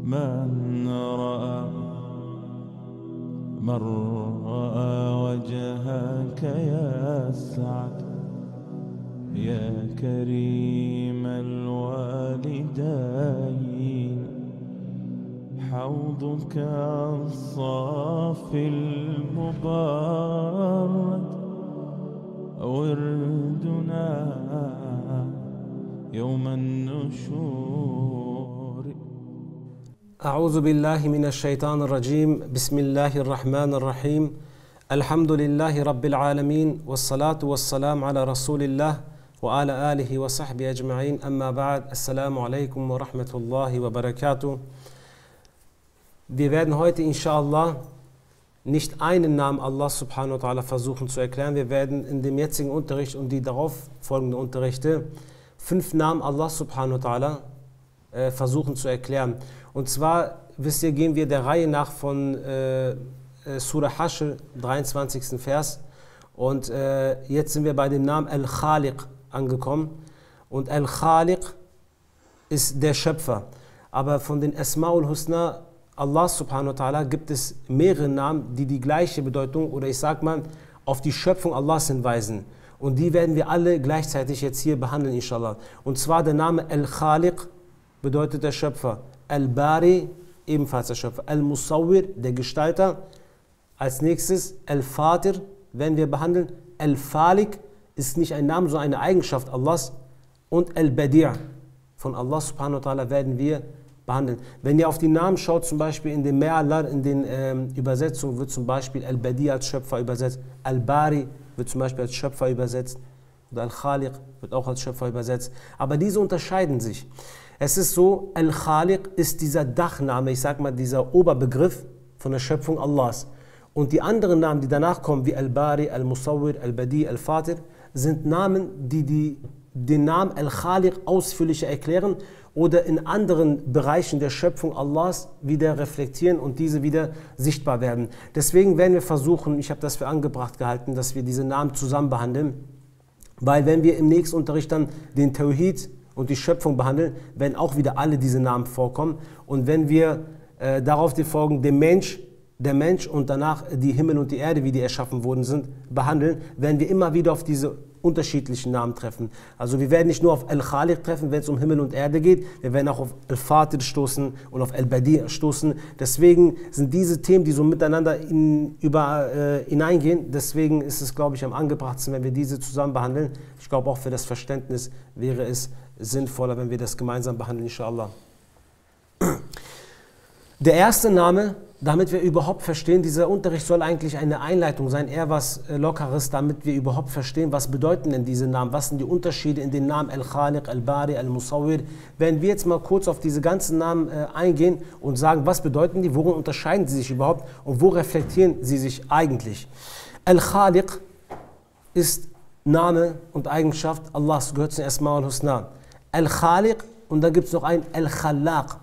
من رأى وجهك يسعد يا كريم الوالدين حوضك الصافي المبارد وردنا يوم النشور. أعوذ بالله من الشيطان الرجيم. بسم الله الرحمن الرحيم. الحمد لله رب العالمين والصلاة والسلام على رسول الله وعلى آله وصحبه أجمعين. أما بعد. Assalamu alaikum wa rahmatullahi wa barakatuh. Wir werden heute inshallah nicht einen Namen Allah subhanahu wa ta'ala versuchen zu erklären. Wir werden in dem jetzigen Unterricht und die darauf folgenden Unterrichte 5 Namen Allah subhanahu wa ta'ala versuchen zu erklären. Und zwar, wisst ihr, gehen wir der Reihe nach von Surah Hashr, 23. Vers. Und jetzt sind wir bei dem Namen Al-Khaliq angekommen. Und Al-Khaliq ist der Schöpfer. Aber von den Asma'ul Husna Allah subhanahu wa ta'ala gibt es mehrere Namen, die die gleiche Bedeutung oder ich sag mal auf die Schöpfung Allahs hinweisen. Und die werden wir alle gleichzeitig jetzt hier behandeln, inshallah. Und zwar der Name Al-Khaliq bedeutet der Schöpfer. Al-Bari, ebenfalls der Schöpfer. Al-Musawwir, der Gestalter. Als nächstes Al-Fatir, werden wir behandeln. Al-Falik ist nicht ein Name, sondern eine Eigenschaft Allahs. Und Al-Badi' von Allah subhanahu wa ta'ala werden wir behandeln. Wenn ihr auf die Namen schaut, zum Beispiel in den Me'allar, in den Übersetzungen wird zum Beispiel Al-Badi' als Schöpfer übersetzt. Al-Bari wird zum Beispiel als Schöpfer übersetzt. Oder Al-Khaliq wird auch als Schöpfer übersetzt. Aber diese unterscheiden sich. Es ist so, Al-Khaliq ist dieser Dachname, ich sag mal dieser Oberbegriff von der Schöpfung Allahs. Und die anderen Namen, die danach kommen, wie Al-Bari, Al-Musawwir, Al-Badi, Al-Fatir, sind Namen, die den Namen Al-Khaliq ausführlicher erklären oder in anderen Bereichen der Schöpfung Allahs wieder reflektieren und diese wieder sichtbar werden. Deswegen werden wir versuchen, ich habe das für angebracht gehalten, dass wir diese Namen zusammen behandeln, weil wenn wir im nächsten Unterricht dann den Tawhid und die Schöpfung behandeln, werden auch wieder alle diese Namen vorkommen. Und wenn wir darauf die Folgen der Mensch und danach die Himmel und die Erde, wie die erschaffen worden sind, behandeln, werden wir immer wieder auf diese unterschiedlichen Namen treffen. Also wir werden nicht nur auf Al-Khaliq treffen, wenn es um Himmel und Erde geht, wir werden auch auf Al-Fatir stoßen und auf Al-Badi' stoßen. Deswegen sind diese Themen, die so miteinander hineingehen, deswegen ist es, glaube ich, am angebrachtsten, wenn wir diese zusammen behandeln. Ich glaube, auch für das Verständnis wäre es sinnvoller, wenn wir das gemeinsam behandeln, inshallah. Der erste Name, damit wir überhaupt verstehen, dieser Unterricht soll eigentlich eine Einleitung sein, eher was Lockeres, damit wir überhaupt verstehen, was bedeuten denn diese Namen, was sind die Unterschiede in den Namen Al-Khaliq, Al-Bari, Al-Musawwir. Werden wir jetzt mal kurz auf diese ganzen Namen eingehen und sagen, was bedeuten die, worin unterscheiden sie sich überhaupt und wo reflektieren sie sich eigentlich. Al-Khaliq ist Name und Eigenschaft Allahs, gehört zu den Asma'ul Husna. Al-Khaliq und dann gibt es noch ein Al-Khallaq.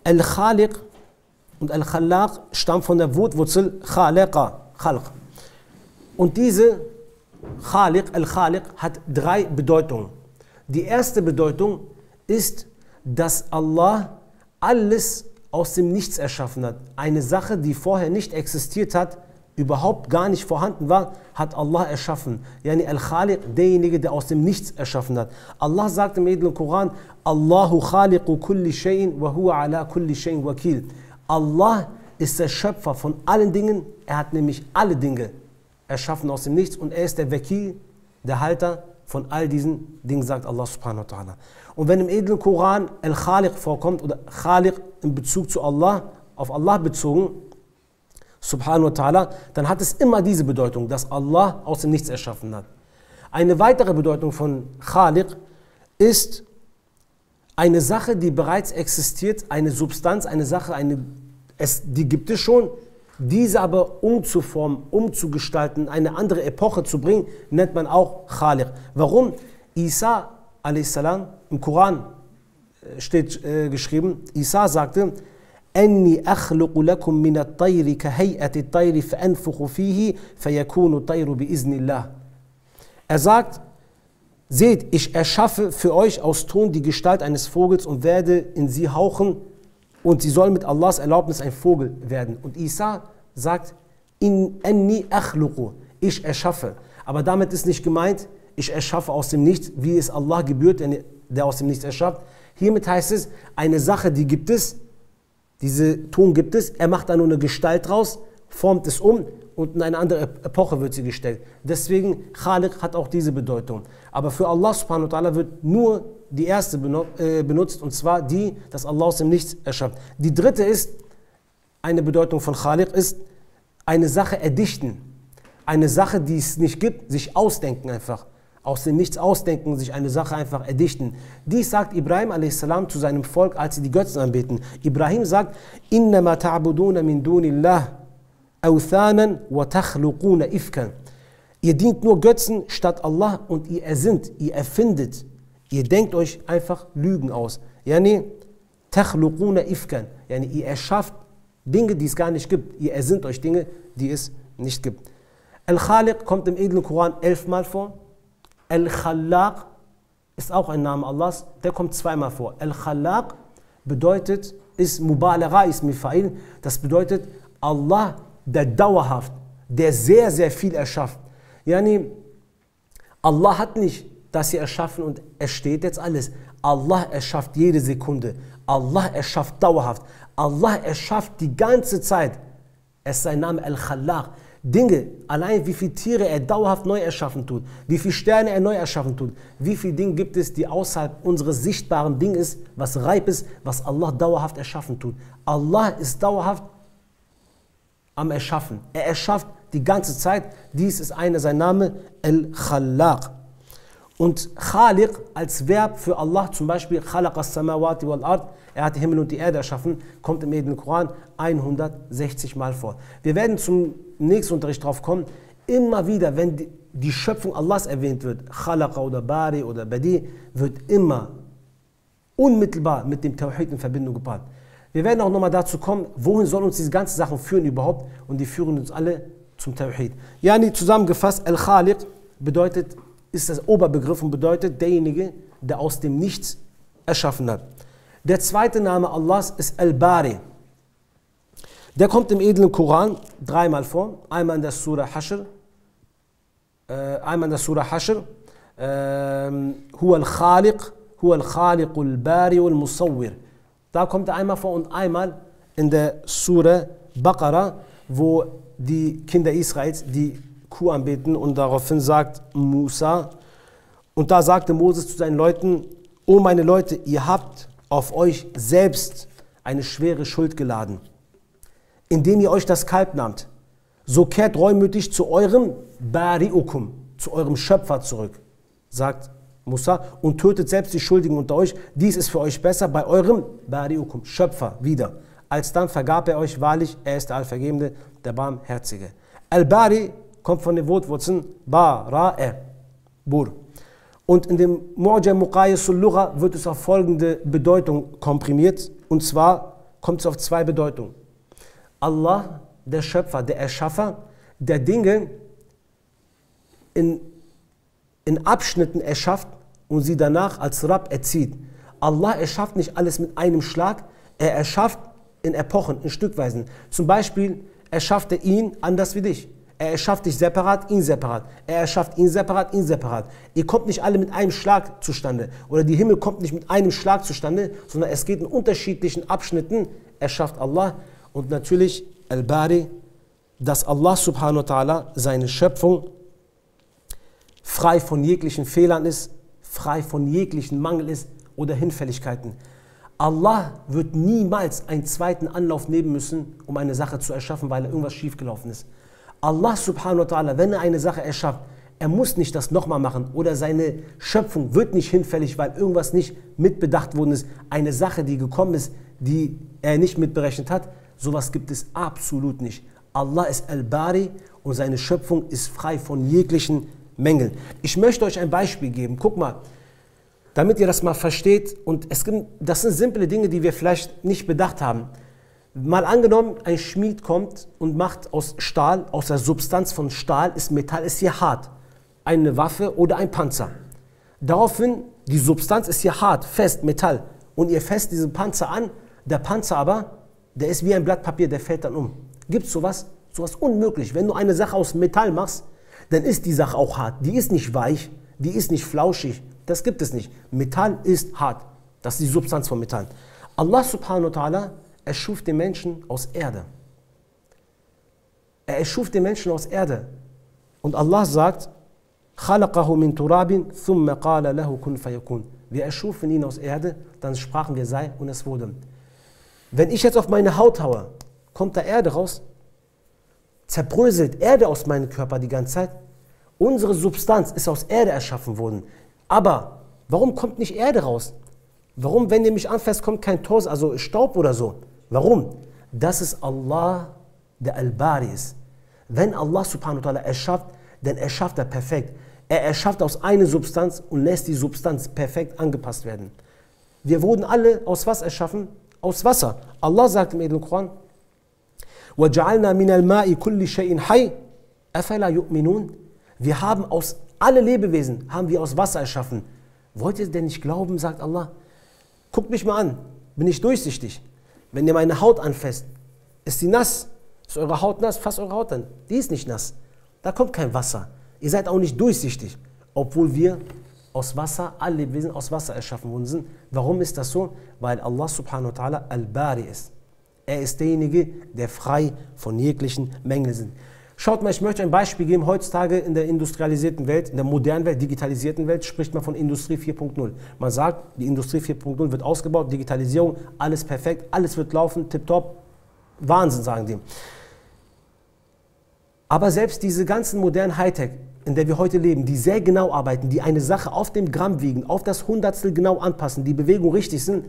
Al-Khaliq und Al-Khallaq stammt von der Wortwurzel Khalaqa, Khalq. Und diese Khaliq, Al-Khaliq, hat 3 Bedeutungen. Die erste Bedeutung ist, dass Allah alles aus dem Nichts erschaffen hat. Eine Sache, die vorher nicht existiert hat, überhaupt gar nicht vorhanden war, hat Allah erschaffen. Yani Al-Khaliq, derjenige, der aus dem Nichts erschaffen hat. Allah sagt im edlen Koran, Allahu khaliqu kulli shay'in wa huwa ala kulli shay'in wakil. Allah ist der Schöpfer von allen Dingen, er hat nämlich alle Dinge erschaffen aus dem Nichts und er ist der Wakil, der Halter von all diesen Dingen, sagt Allah subhanahu wa ta'ala. Und wenn im edlen Koran Al-Khaliq vorkommt oder Khaliq in Bezug zu Allah, auf Allah bezogen, subhanahu wa ta'ala, dann hat es immer diese Bedeutung, dass Allah aus dem Nichts erschaffen hat. Eine weitere Bedeutung von Khaliq ist eine Sache, die bereits existiert, eine Substanz, eine Sache, die gibt es schon, diese aber umzuformen, umzugestalten, eine andere Epoche zu bringen, nennt man auch Khaliq. Warum? Isa a.s. im Koran steht geschrieben, Isa sagte, أني أخلق لكم من الطير كهيئة الطير فأنفخ فيه فيكون الطير بإذن الله. Er sagt, seht, ich erschaffe für euch aus Ton die Gestalt eines Vogels und werde in sie hauchen und sie sollen mit Allahs Erlaubnis ein Vogel werden. Und Isa sagt, Inni akhluqu, ich erschaffe. Aber damit ist nicht gemeint, ich erschaffe aus dem Nichts, wie es Allah gebührt, der aus dem Nichts erschafft. Hiermit heißt es, eine Sache, die gibt es, diese Ton gibt es, er macht da nur eine Gestalt draus, formt es um und in eine andere Epoche wird sie gestellt. Deswegen, Khaliq hat auch diese Bedeutung. Aber für Allah subhanahu wa ta'ala wird nur die erste benutzt, und zwar die, dass Allah aus dem Nichts erschafft. Die dritte ist, eine Bedeutung von Khaliq ist, eine Sache erdichten. Eine Sache, die es nicht gibt, sich ausdenken einfach. Aus dem Nichts ausdenken, sich eine Sache einfach erdichten. Dies sagt Ibrahim a.s. zu seinem Volk, als sie die Götzen anbeten. Ibrahim sagt, Innama ta'buduna min dunillah awthanan wa takhluquna ifkan. Ihr dient nur Götzen statt Allah und ihr ersinnt, ihr erfindet, ihr denkt euch einfach Lügen aus. Yani takhluquna ifkan. Yani ihr erschafft Dinge, die es gar nicht gibt. Ihr ersinnt euch Dinge, die es nicht gibt. Al-Khaliq kommt im edlen Koran 11 Mal vor. Al-Khallaq ist auch ein Name Allahs, der kommt 2-mal vor. Al-Khallaq bedeutet, ist Mubalagha, ist Mifa'il, das bedeutet Allah, der dauerhaft, der sehr, sehr viel erschafft. Yani, Allah hat nicht das hier erschaffen und es steht jetzt alles. Allah erschafft jede Sekunde. Allah erschafft dauerhaft. Allah erschafft die ganze Zeit. Es ist sein Name Al-Khallaq. Dinge, allein wie viele Tiere er dauerhaft neu erschaffen tut, wie viele Sterne er neu erschaffen tut, wie viele Dinge gibt es, die außerhalb unseres sichtbaren Dinges ist, was reif ist, was Allah dauerhaft erschaffen tut. Allah ist dauerhaft am Erschaffen. Er erschafft die ganze Zeit. Dies ist sein Name, Al-Khallaq. Und Khaliq als Verb für Allah, zum Beispiel Khalaqa as-samawati wal ard, er hat die Himmel und die Erde erschaffen, kommt im edlen Koran 160 Mal vor. Wir werden zum nächsten Unterricht drauf kommen, immer wieder, wenn die Schöpfung Allahs erwähnt wird, Khalaqa oder Bari oder Badi, wird immer unmittelbar mit dem Tawhid in Verbindung gebracht. Wir werden auch nochmal dazu kommen, wohin sollen uns diese ganzen Sachen führen überhaupt, und die führen uns alle zum Tawhid. Yani zusammengefasst, Al-Khaliq bedeutet, ist das Oberbegriff und bedeutet derjenige, der aus dem Nichts erschaffen hat. Der zweite Name Allahs ist Al-Bari. Der kommt im edlen Koran 3-mal vor. Einmal in der Surah Hashr. Huwa al-Khaliq, Huwa al-Khaliq al-Bari al-Musawwir. Da kommt er einmal vor und einmal in der Surah Baqarah, wo die Kinder Israels die Kuh anbeten, und daraufhin sagt Musa, und da sagte Moses zu seinen Leuten, O meine Leute, ihr habt auf euch selbst eine schwere Schuld geladen, indem ihr euch das Kalb nahmt. So kehrt reumütig zu eurem Bari'ukum, zu eurem Schöpfer zurück, sagt Musa, und tötet selbst die Schuldigen unter euch. Dies ist für euch besser bei eurem Bari'ukum, Schöpfer, wieder. Alsdann vergab er euch wahrlich, er ist der Allvergebende, der Barmherzige. Al-Bari kommt von den Wortwurzeln Ba-Ra-E, Bur. Und in dem Mu'jam Muqayis al-Lugha wird es auf folgende Bedeutung komprimiert. Und zwar kommt es auf 2 Bedeutungen. Allah, der Schöpfer, der Erschaffer, der Dinge in Abschnitten erschafft und sie danach als Rabb erzieht. Allah erschafft nicht alles mit einem Schlag, er erschafft in Epochen, in Stückweisen. Zum Beispiel erschafft er ihn anders wie dich. Er erschafft dich separat, ihn separat. Er erschafft ihn separat, ihn separat. Ihr kommt nicht alle mit einem Schlag zustande. Oder die Himmel kommt nicht mit einem Schlag zustande, sondern es geht in unterschiedlichen Abschnitten. Erschafft Allah. Und natürlich Al-Bari, dass Allah subhanahu wa ta'ala seine Schöpfung frei von jeglichen Fehlern ist, frei von jeglichen Mangel ist oder Hinfälligkeiten. Allah wird niemals einen zweiten Anlauf nehmen müssen, um eine Sache zu erschaffen, weil irgendwas schiefgelaufen ist. Allah subhanahu wa ta'ala, wenn er eine Sache erschafft, er muss nicht das nochmal machen, oder seine Schöpfung wird nicht hinfällig, weil irgendwas nicht mitbedacht worden ist. Eine Sache, die gekommen ist, die er nicht mitberechnet hat, sowas gibt es absolut nicht. Allah ist Al-Bari und seine Schöpfung ist frei von jeglichen Mängeln. Ich möchte euch ein Beispiel geben. Guck mal, damit ihr das mal versteht, und das sind simple Dinge, die wir vielleicht nicht bedacht haben. Mal angenommen, ein Schmied kommt und macht aus Stahl, aus der Substanz von Stahl, ist Metall, ist hier hart, eine Waffe oder ein Panzer. Daraufhin, die Substanz ist hier hart, fest, Metall, und ihr fasst diesen Panzer an, Der Panzer aber, der ist wie ein Blatt Papier, der fällt dann um. Gibt es sowas? Sowas unmöglich. Wenn du eine Sache aus Metall machst, dann ist die Sache auch hart. Die ist nicht weich, die ist nicht flauschig. Das gibt es nicht. Metall ist hart. Das ist die Substanz von Metall. Allah subhanahu wa ta'ala erschuf den Menschen aus Erde. Er erschuf den Menschen aus Erde. Und Allah sagt, خَلَقَهُ مِن تُرَابٍ ثُمَّ قَالَ لَهُ كُنْ فَيَكُونَ. Wir erschufen ihn aus Erde, dann sprachen wir sei und es wurde. Wenn ich jetzt auf meine Haut haue, kommt da Erde raus? Zerbröselt Erde aus meinem Körper die ganze Zeit? Unsere Substanz ist aus Erde erschaffen worden. Aber warum kommt nicht Erde raus? Warum, wenn ihr mich anfasst, kommt kein Tos, also Staub oder so? Warum? Das ist Allah, der Al-Bari ist. Wenn Allah subhanahu wa ta'ala erschafft, dann erschafft er perfekt. Er erschafft aus einer Substanz und lässt die Substanz perfekt angepasst werden. Wir wurden alle aus was erschaffen? Aus Wasser. Allah sagt im Edlen Koran, وَجَعَلْنَا مِنَ الْمَاءِ كُلِّ شَيْءٍ حَيٍّ أَفَلَا يُؤْمِنُونَ. Wir haben aus alle Lebewesen, haben wir aus Wasser erschaffen. Wollt ihr denn nicht glauben, sagt Allah? Guckt mich mal an, bin ich durchsichtig? Wenn ihr meine Haut anfasst, ist die nass? Ist eure Haut nass? Fasst eure Haut an. Die ist nicht nass. Da kommt kein Wasser. Ihr seid auch nicht durchsichtig, obwohl wir aus Wasser, alle Lebewesen aus Wasser erschaffen worden sind. Warum ist das so? Weil Allah subhanahu wa ta'ala Al-Bari ist. Er ist derjenige, der frei von jeglichen Mängeln ist. Schaut mal, ich möchte ein Beispiel geben. Heutzutage in der industrialisierten Welt, in der modernen Welt, digitalisierten Welt, spricht man von Industrie 4.0. Man sagt, die Industrie 4.0 wird ausgebaut, Digitalisierung, alles perfekt, alles wird laufen, tipptopp. Wahnsinn, sagen die. Aber selbst diese ganzen modernen Hightech, in der wir heute leben, die sehr genau arbeiten, die eine Sache auf dem Gramm wiegen, auf das Hundertstel genau anpassen, die Bewegung richtig sind,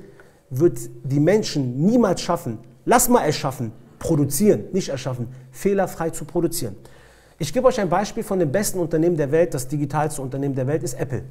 wird die Menschen niemals schaffen. Lass mal erschaffen, produzieren, nicht erschaffen, fehlerfrei zu produzieren. Ich gebe euch ein Beispiel von dem besten Unternehmen der Welt, das digitalste Unternehmen der Welt ist Apple.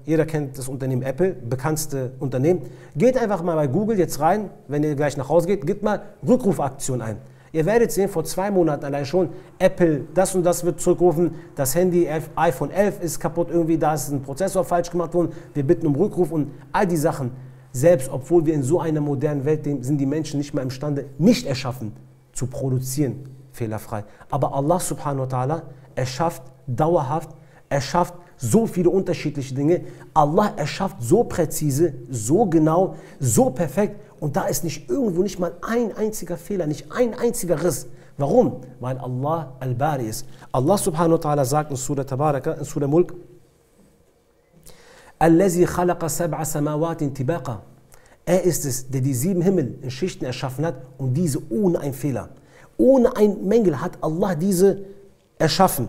Jeder kennt das Unternehmen Apple, bekannteste Unternehmen. Geht einfach mal bei Google jetzt rein, wenn ihr gleich nach Hause geht, gebt mal Rückrufaktion ein. Ihr werdet sehen, vor 2 Monaten allein schon, Apple, das und das wird zurückrufen, das Handy, iPhone 11 ist kaputt, irgendwie da ist ein Prozessor falsch gemacht worden, wir bitten um Rückruf und all die Sachen. Selbst obwohl wir in so einer modernen Welt leben, sind die Menschen nicht mehr imstande, nicht erschaffen, zu produzieren, fehlerfrei. Aber Allah subhanahu wa ta'ala erschafft dauerhaft, erschafft so viele unterschiedliche Dinge. Allah erschafft so präzise, so genau, so perfekt. Und da ist nicht irgendwo nicht mal ein einziger Fehler, nicht ein einziger Riss. Warum? Weil Allah Al-Bari ist. Allah subhanahu wa ta'ala sagt in Surah Tabaraka, in Surah Mulk, الَّذِي خَلَقَ سَبْعَ سَمَاوَاتٍ تِبَاقًا. Er ist es, der die 7 Himmel in Schichten erschaffen hat und diese ohne einen Fehler. Ohne ein Mängel hat Allah diese erschaffen.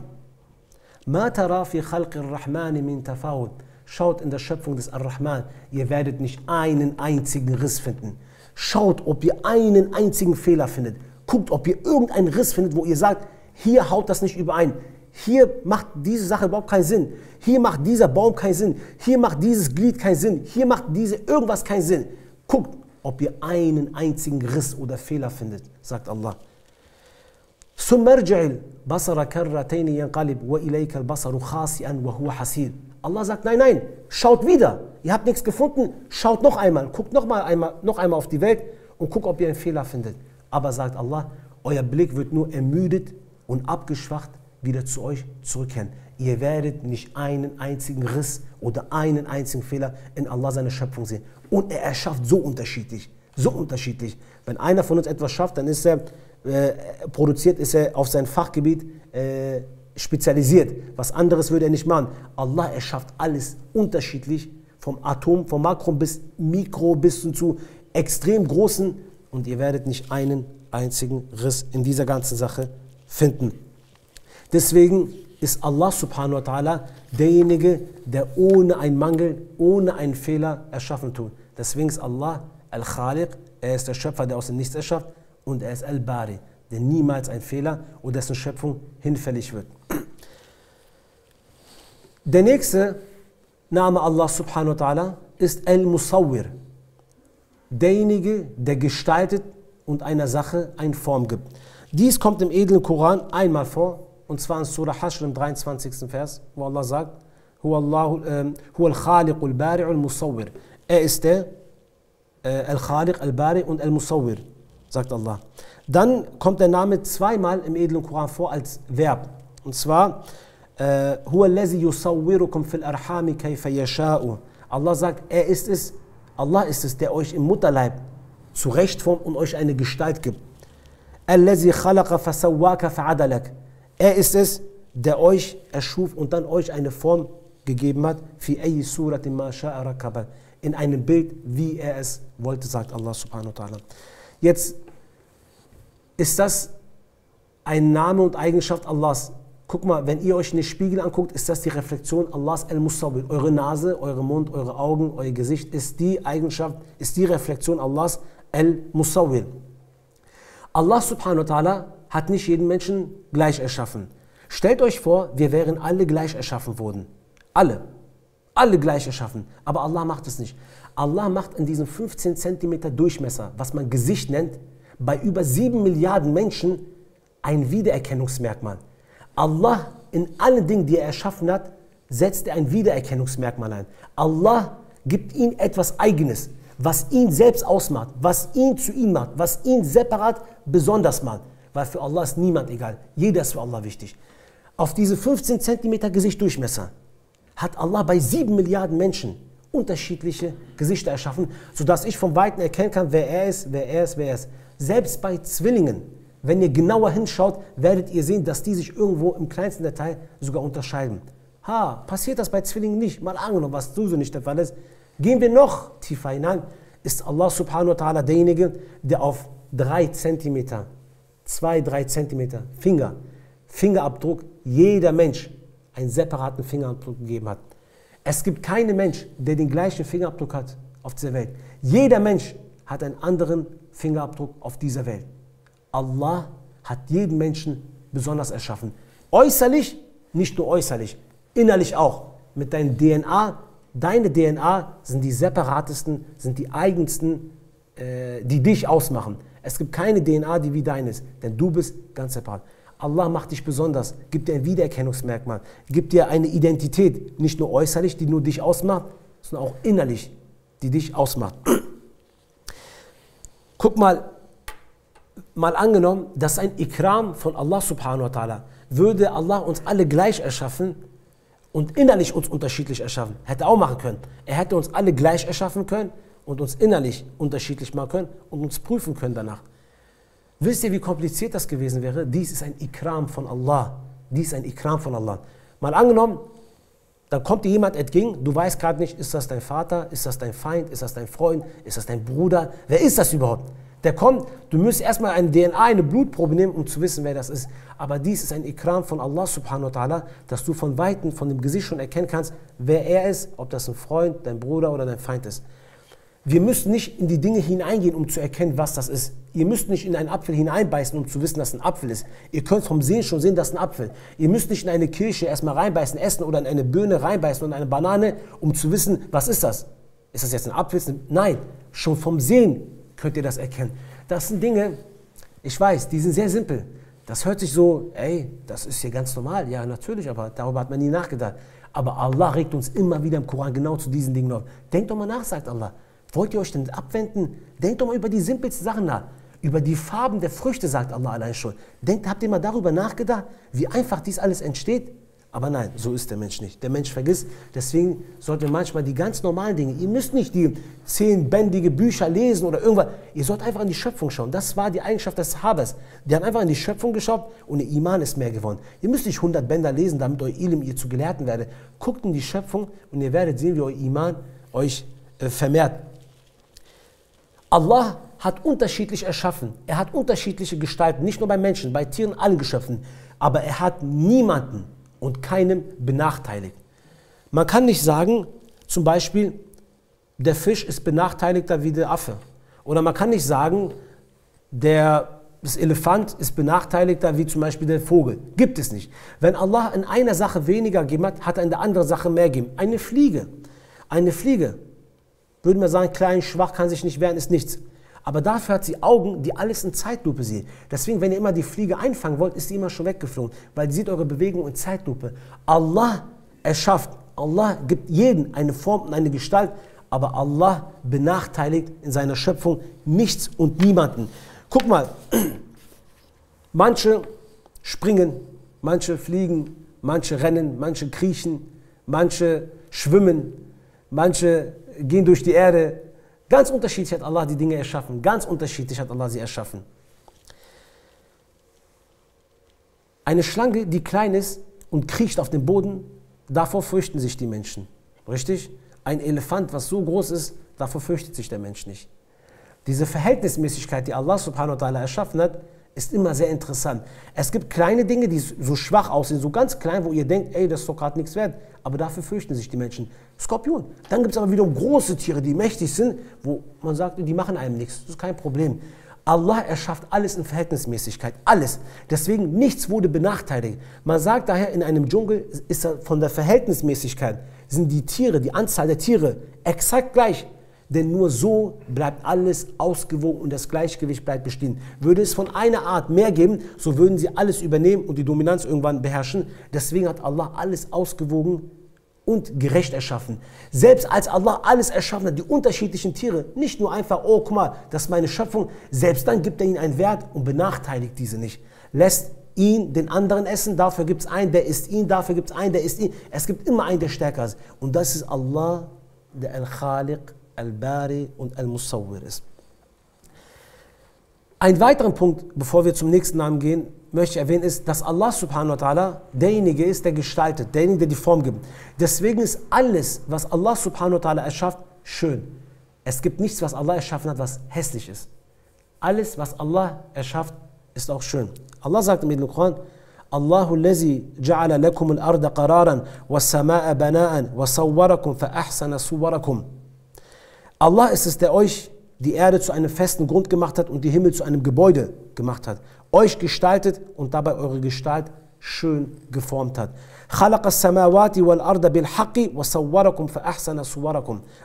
مَا تَرَى فِي خَلْقِ الرَّحْمَانِ مِنْ تَفَاوُتٍ. Schaut in der Schöpfung des Ar-Rahman, ihr werdet nicht einen einzigen Riss finden. Schaut, ob ihr einen einzigen Fehler findet. Guckt, ob ihr irgendeinen Riss findet, wo ihr sagt, hier haut das nicht überein. Hier macht diese Sache überhaupt keinen Sinn. Hier macht dieser Baum keinen Sinn. Hier macht dieses Glied keinen Sinn. Hier macht diese irgendwas keinen Sinn. Guckt, ob ihr einen einzigen Riss oder Fehler findet, sagt Allah. ثُمَّ ارْجِعِ الْبَصَرَ كَرَّتَيْنِ يَنْقَلِبْ وَإِلَيْكَ الْبَصَرُ خَاسِئًا وَهُوَ حَسِيرٌ. Allah sagt, nein, nein, schaut wieder. Ihr habt nichts gefunden, schaut noch einmal. Guckt noch einmal auf die Welt und guckt, ob ihr einen Fehler findet. Aber sagt Allah, euer Blick wird nur ermüdet und abgeschwacht wieder zu euch zurückkehren. Ihr werdet nicht einen einzigen Riss oder einen einzigen Fehler in Allah seine Schöpfung sehen. Und er erschafft so unterschiedlich, so unterschiedlich. Wenn einer von uns etwas schafft, dann ist er produziert, ist er auf sein Fachgebiet spezialisiert. Was anderes würde er nicht machen. Allah erschafft alles unterschiedlich, vom Atom, vom Makron bis Mikro bis hin zu extrem großen, und ihr werdet nicht einen einzigen Riss in dieser ganzen Sache finden. Deswegen ist Allah subhanahu wa ta'ala derjenige, der ohne einen Mangel, ohne einen Fehler erschaffen tut. Deswegen ist Allah Al-Khaliq, er ist der Schöpfer, der aus dem Nichts erschafft, und er ist Al-Bari, der niemals ein Fehler oder dessen Schöpfung hinfällig wird. Der nächste Name Allah subhanahu wa ta'ala ist Al-Musawwir, derjenige, der gestaltet und einer Sache eine Form gibt. Dies kommt im edlen Koran einmal vor, und zwar in Surah Hashr im 23. Vers, wo Allah sagt, Huwa al-Khaliqul Bari'ul Musawwir. Er ist der, Al-Khaliq, Al-Bari und Al-Musawwir, sagt Allah. Dann kommt der Name zweimal im edlen Koran vor als Verb. Und zwar, Huwa allazi yusawwirukum fil arhami kayfa yasha'u. Allah sagt, er ist es, Allah ist es, der euch im Mutterleib zurechtformt und euch eine Gestalt gibt. Allazi khalaqa fasawwaka fa'adalak. Er ist es, der euch erschuf und dann euch eine Form gegeben hat, fi ayyi suratin ma sha'a rakaba. In einem Bild, wie er es wollte, sagt Allah subhanahu wa ta'ala. Jetzt ist das ein Name und Eigenschaft Allahs. Guck mal, wenn ihr euch in den Spiegel anguckt, ist das die Reflexion Allahs al-Musawwir. Eure Nase, eure Mund, eure Augen, euer Gesicht ist die Eigenschaft, ist die Reflexion Allahs al-Musawwir. Allah subhanahu wa ta'ala hat nicht jeden Menschen gleich erschaffen. Stellt euch vor, wir wären alle gleich erschaffen worden. Alle gleich erschaffen. Aber Allah macht es nicht. Allah macht in diesem 15 cm Durchmesser, was man Gesicht nennt, bei über 7 Milliarden Menschen ein Wiedererkennungsmerkmal. Allah in allen Dingen, die er erschaffen hat, setzt er ein Wiedererkennungsmerkmal ein. Allah gibt ihm etwas Eigenes, was ihn selbst ausmacht, was ihn zu ihm macht, was ihn separat besonders macht. Weil für Allah ist niemand egal. Jeder ist für Allah wichtig. Auf diese 15 cm Gesichtdurchmesser hat Allah bei 7 Milliarden Menschen unterschiedliche Gesichter erschaffen, sodass ich vom Weiten erkennen kann, wer er ist, wer er ist, wer er ist. Selbst bei Zwillingen, wenn ihr genauer hinschaut, werdet ihr sehen, dass die sich irgendwo im kleinsten Detail sogar unterscheiden. Passiert das bei Zwillingen nicht? Mal angenommen, was sowieso nicht der Fall ist. Gehen wir noch tiefer hinein, ist Allah subhanahu wa ta'ala derjenige, der auf 3 cm, 2-3 cm Fingerabdruck, jeder Mensch einen separaten Fingerabdruck gegeben hat. Es gibt keinen Mensch, der den gleichen Fingerabdruck hat auf dieser Welt. Jeder Mensch hat einen anderen Fingerabdruck auf dieser Welt. Allah hat jeden Menschen besonders erschaffen. Äußerlich, nicht nur äußerlich, innerlich auch. Mit deiner DNA, deine DNA sind die separatesten, sind die eigensten, die dich ausmachen. Es gibt keine DNA, die wie deine ist, denn du bist ganz separat. Allah macht dich besonders, gibt dir ein Wiedererkennungsmerkmal, gibt dir eine Identität, nicht nur äußerlich, die nur dich ausmacht, sondern auch innerlich, die dich ausmacht. Guck mal angenommen, das ist ein Ikram von Allah subhanahu wa ta'ala. Würde Allah uns alle gleich erschaffen und innerlich uns unterschiedlich erschaffen, hätte er auch machen können. Er hätte uns alle gleich erschaffen können und uns innerlich unterschiedlich machen können und uns prüfen können danach. Wisst ihr, wie kompliziert das gewesen wäre? Dies ist ein Ikram von Allah. Dies ist ein Ikram von Allah. Mal angenommen, dann kommt dir jemand entgegen, du weißt gerade nicht, ist das dein Vater, ist das dein Feind, ist das dein Freund, ist das dein Bruder? Wer ist das überhaupt? Der kommt, du müsst erstmal eine DNA, eine Blutprobe nehmen, um zu wissen, wer das ist. Aber dies ist ein Ikram von Allah subhanahu wa ta'ala, dass du von Weitem, von dem Gesicht schon erkennen kannst, wer er ist, ob das ein Freund, dein Bruder oder dein Feind ist. Wir müssen nicht in die Dinge hineingehen, um zu erkennen, was das ist. Ihr müsst nicht in einen Apfel hineinbeißen, um zu wissen, dass es ein Apfel ist. Ihr könnt vom Sehen schon sehen, dass es ein Apfel ist. Ihr müsst nicht in eine Kirsche erstmal reinbeißen, essen oder in eine Birne reinbeißen und eine Banane, um zu wissen, was ist das? Ist das jetzt ein Apfel? Nein, schon vom Sehen könnt ihr das erkennen. Das sind Dinge, ich weiß, die sind sehr simpel. Das hört sich so, ey, das ist hier ganz normal. Ja, natürlich, aber darüber hat man nie nachgedacht. Aber Allah regt uns immer wieder im Koran genau zu diesen Dingen auf. Denkt doch mal nach, sagt Allah. Wollt ihr euch denn abwenden? Denkt doch mal über die simpelsten Sachen nach. Über die Farben der Früchte, sagt Allah allein schon. Habt ihr mal darüber nachgedacht, wie einfach dies alles entsteht? Aber nein, so ist der Mensch nicht. Der Mensch vergisst. Deswegen sollten wir manchmal die ganz normalen Dinge, ihr müsst nicht die 10-bändige Bücher lesen oder irgendwas. Ihr sollt einfach in die Schöpfung schauen. Das war die Eigenschaft des Sahabas. Die haben einfach in die Schöpfung geschaut und ihr Iman ist mehr geworden. Ihr müsst nicht 100 Bänder lesen, damit euer Ilm ihr zu Gelehrten werdet. Guckt in die Schöpfung und ihr werdet sehen, wie euer Iman euch vermehrt. Allah hat unterschiedlich erschaffen. Er hat unterschiedliche Gestalten, nicht nur bei Menschen, bei Tieren, allen Geschöpfen. Aber er hat niemanden und keinem benachteiligt. Man kann nicht sagen, zum Beispiel, der Fisch ist benachteiligter wie der Affe. Oder man kann nicht sagen, das Elefant ist benachteiligter wie zum Beispiel der Vogel. Gibt es nicht. Wenn Allah in einer Sache weniger gegeben hat, hat er in der anderen Sache mehr gegeben. Eine Fliege, würde man sagen, klein, schwach, kann sich nicht wehren, ist nichts. Aber dafür hat sie Augen, die alles in Zeitlupe sehen. Deswegen, wenn ihr immer die Fliege einfangen wollt, ist sie immer schon weggeflogen, weil sie sieht eure Bewegung in Zeitlupe. Allah erschafft, Allah gibt jedem eine Form und eine Gestalt. Aber Allah benachteiligt in seiner Schöpfung nichts und niemanden. Guck mal, manche springen, manche fliegen, manche rennen, manche kriechen, manche schwimmen, manche gehen durch die Erde. Ganz unterschiedlich hat Allah die Dinge erschaffen. Ganz unterschiedlich hat Allah sie erschaffen. Eine Schlange, die klein ist und kriecht auf dem Boden, davor fürchten sich die Menschen. Richtig? Ein Elefant, was so groß ist, davor fürchtet sich der Mensch nicht. Diese Verhältnismäßigkeit, die Allah subhanahu wa ta'ala erschaffen hat, ist immer sehr interessant. Es gibt kleine Dinge, die so schwach aussehen, so ganz klein, wo ihr denkt, ey, das ist doch gerade nichts wert. Aber dafür fürchten sich die Menschen. Skorpion. Dann gibt es aber wiederum große Tiere, die mächtig sind, wo man sagt, die machen einem nichts. Das ist kein Problem. Allah erschafft alles in Verhältnismäßigkeit. Alles. Deswegen nichts wurde benachteiligt. Man sagt daher, in einem Dschungel ist von der Verhältnismäßigkeit, sind die Tiere, die Anzahl der Tiere exakt gleich. Denn nur so bleibt alles ausgewogen und das Gleichgewicht bleibt bestehen. Würde es von einer Art mehr geben, so würden sie alles übernehmen und die Dominanz irgendwann beherrschen. Deswegen hat Allah alles ausgewogen und gerecht erschaffen. Selbst als Allah alles erschaffen hat, die unterschiedlichen Tiere, nicht nur einfach, oh guck mal, das ist meine Schöpfung, selbst dann gibt er ihnen einen Wert und benachteiligt diese nicht. Lässt ihn den anderen essen, dafür gibt es einen, der isst ihn, dafür gibt es einen, der isst ihn. Es gibt immer einen, der stärker ist. Und das ist Allah, der Al-Khaliq, Al-Bari und Al-Musawwir ist. Ein weiterer Punkt, bevor wir zum nächsten Namen gehen, möchte ich erwähnen, ist, dass Allah subhanahu wa ta'ala derjenige ist, der gestaltet, derjenige, der die Form gibt. Deswegen ist alles, was Allah subhanahu wa ta'ala erschafft, schön. Es gibt nichts, was Allah erschaffen hat, was hässlich ist. Alles, was Allah erschafft, ist auch schön. Allah sagt im Koran, Allahu allazi ja'ala lakum al-arda qararan was sama'a bana'an wa sawwarakum fa ahsana suwarakum. Allah ist es, der euch die Erde zu einem festen Grund gemacht hat und die Himmel zu einem Gebäude gemacht hat. Euch gestaltet und dabei eure Gestalt schön geformt hat.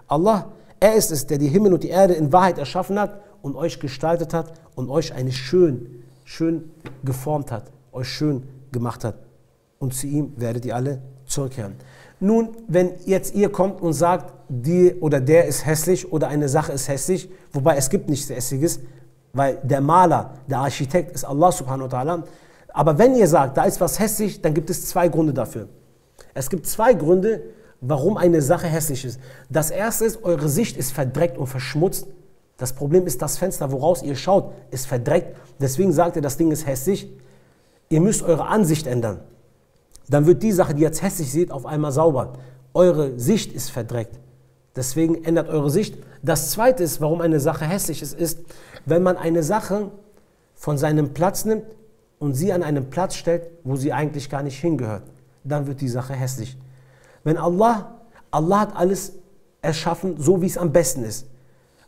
Allah, er ist es, der die Himmel und die Erde in Wahrheit erschaffen hat und euch gestaltet hat und euch eine schön geformt hat, euch schön gemacht hat. Und zu ihm werdet ihr alle zurückkehren. Nun, wenn jetzt ihr kommt und sagt, die oder der ist hässlich oder eine Sache ist hässlich, wobei es gibt nichts Hässliches, weil der Maler, der Architekt ist Allah subhanahu wa ta'ala. Aber wenn ihr sagt, da ist was hässlich, dann gibt es zwei Gründe dafür. Es gibt zwei Gründe, warum eine Sache hässlich ist. Das erste ist, eure Sicht ist verdreckt und verschmutzt. Das Problem ist, das Fenster, woraus ihr schaut, ist verdreckt. Deswegen sagt ihr, das Ding ist hässlich. Ihr müsst eure Ansicht ändern. Dann wird die Sache, die ihr jetzt hässlich seht, auf einmal sauber. Eure Sicht ist verdreckt. Deswegen ändert eure Sicht. Das zweite ist, warum eine Sache hässlich ist, wenn man eine Sache von seinem Platz nimmt und sie an einen Platz stellt, wo sie eigentlich gar nicht hingehört. Dann wird die Sache hässlich. Wenn Allah hat alles erschaffen, so wie es am besten ist.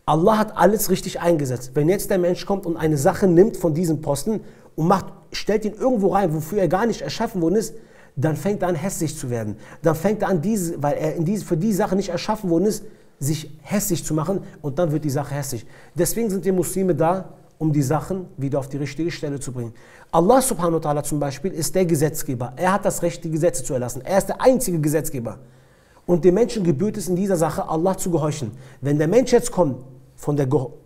Allah hat alles richtig eingesetzt. Wenn jetzt der Mensch kommt und eine Sache nimmt von diesem Posten und stellt ihn irgendwo rein, wofür er gar nicht erschaffen worden ist, dann fängt er an, hässlich zu werden. Dann fängt er an, weil er für die Sache nicht erschaffen worden ist, sich hässlich zu machen und dann wird die Sache hässlich. Deswegen sind wir Muslime da, um die Sachen wieder auf die richtige Stelle zu bringen. Allah subhanahu wa ta'ala zum Beispiel ist der Gesetzgeber. Er hat das Recht, die Gesetze zu erlassen. Er ist der einzige Gesetzgeber. Und den Menschen gebührt es in dieser Sache, Allah zu gehorchen. Wenn der Mensch jetzt kommt, von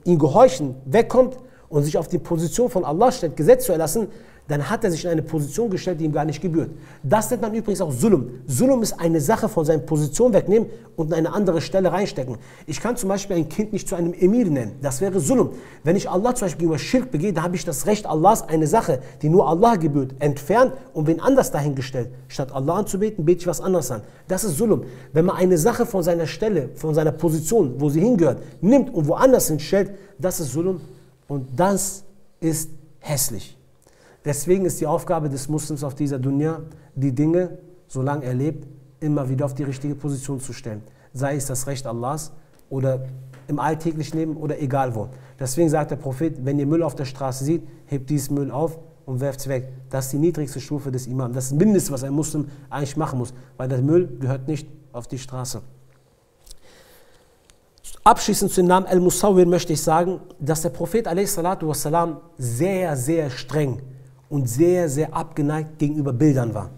ihm gehorchen, wegkommt und sich auf die Position von Allah stellt, Gesetz zu erlassen, dann hat er sich in eine Position gestellt, die ihm gar nicht gebührt. Das nennt man übrigens auch Zulm. Zulm ist eine Sache von seiner Position wegnehmen und in eine andere Stelle reinstecken. Ich kann zum Beispiel ein Kind nicht zu einem Emir nennen. Das wäre Zulm. Wenn ich Allah zum Beispiel gegenüber Schirk begehe, dann habe ich das Recht Allahs, eine Sache, die nur Allah gebührt, entfernt und wen anders dahingestellt. Statt Allah anzubeten, bete ich was anderes an. Das ist Zulm. Wenn man eine Sache von seiner Stelle, von seiner Position, wo sie hingehört, nimmt und woanders hinstellt, das ist Zulm und das ist hässlich. Deswegen ist die Aufgabe des Muslims auf dieser Dunya, die Dinge, solange er lebt, immer wieder auf die richtige Position zu stellen. Sei es das Recht Allahs oder im alltäglichen Leben oder egal wo. Deswegen sagt der Prophet, wenn ihr Müll auf der Straße seht, hebt diesen Müll auf und werft es weg. Das ist die niedrigste Stufe des Imam. Das ist das Mindeste, was ein Muslim eigentlich machen muss, weil der Müll gehört nicht auf die Straße. Abschließend zu dem Namen Al-Musawwir möchte ich sagen, dass der Prophet a.s. sehr, sehr streng und sehr, sehr abgeneigt gegenüber Bildern war.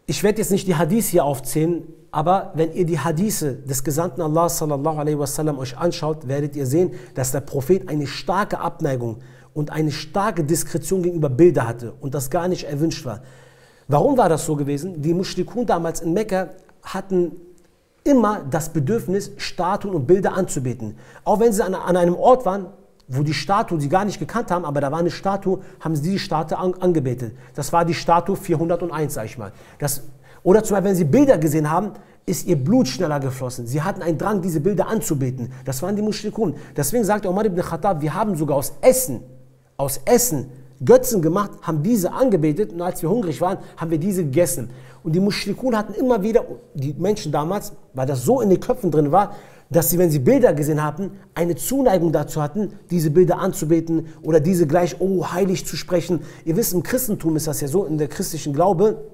Ich werde jetzt nicht die Hadith hier aufzählen, aber wenn ihr die Hadithe des Gesandten Allah sallallahu alaihi wasallam euch anschaut, werdet ihr sehen, dass der Prophet eine starke Abneigung und eine starke Diskretion gegenüber Bilder hatte und das gar nicht erwünscht war. Warum war das so gewesen? Die Mushrikun damals in Mekka hatten immer das Bedürfnis, Statuen und Bilder anzubeten. Auch wenn sie an einem Ort waren, wo die Statue sie gar nicht gekannt haben, aber da war eine Statue, haben sie die Statue angebetet. Das war die Statue 401, sag ich mal. Oder zum Beispiel, wenn sie Bilder gesehen haben, ist ihr Blut schneller geflossen. Sie hatten einen Drang, diese Bilder anzubeten. Das waren die Mushrikun. Deswegen sagte Umar ibn Khattab, wir haben sogar aus Essen Götzen gemacht, haben diese angebetet und als wir hungrig waren, haben wir diese gegessen. Und die Mushrikun hatten immer wieder, die Menschen damals, weil das so in den Köpfen drin war, dass sie, wenn sie Bilder gesehen hatten, eine Zuneigung dazu hatten, diese Bilder anzubeten oder diese gleich, oh, heilig zu sprechen. Ihr wisst, im Christentum ist das ja so, in der christlichen Glaube,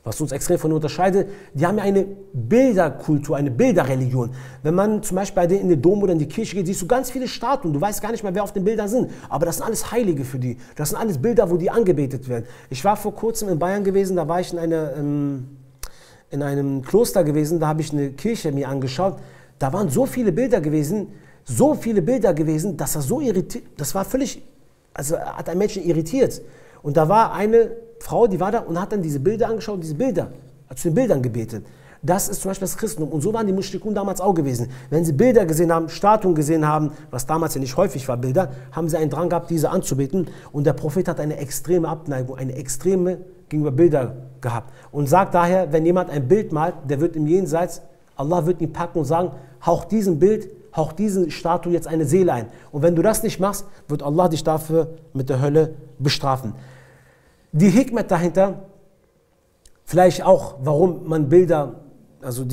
was uns extrem von unterscheidet, die haben ja eine Bilderkultur, eine Bilderreligion. Wenn man zum Beispiel bei denen in den Dom oder in die Kirche geht, siehst du ganz viele Statuen. Du weißt gar nicht mehr, wer auf den Bildern sind. Aber das sind alles Heilige für die. Das sind alles Bilder, wo die angebetet werden. Ich war vor kurzem in Bayern gewesen, da war ich in einem Kloster gewesen, da habe ich eine Kirche mir angeschaut. Da waren so viele Bilder gewesen, dass das so irritiert, das war völlig, also hat einen Menschen irritiert. Und da war eine Frau, die war da und hat dann diese Bilder angeschaut und hat zu den Bildern gebetet. Das ist zum Beispiel das Christentum. Und so waren die Mushrikun damals auch gewesen. Wenn sie Bilder gesehen haben, Statuen gesehen haben, was damals ja nicht häufig war, Bilder, haben sie einen Drang gehabt, diese anzubeten. Und der Prophet hat eine extreme Abneigung, eine extreme gegenüber Bilder gehabt. Und sagt daher, wenn jemand ein Bild malt, der wird im Jenseits, Allah wird ihn packen und sagen, hauch diesem Bild, hauch diese Statue jetzt eine Seele ein. Und wenn du das nicht machst, wird Allah dich dafür mit der Hölle bestrafen. Die Hikmet dahinter, vielleicht auch, warum man Bilder, also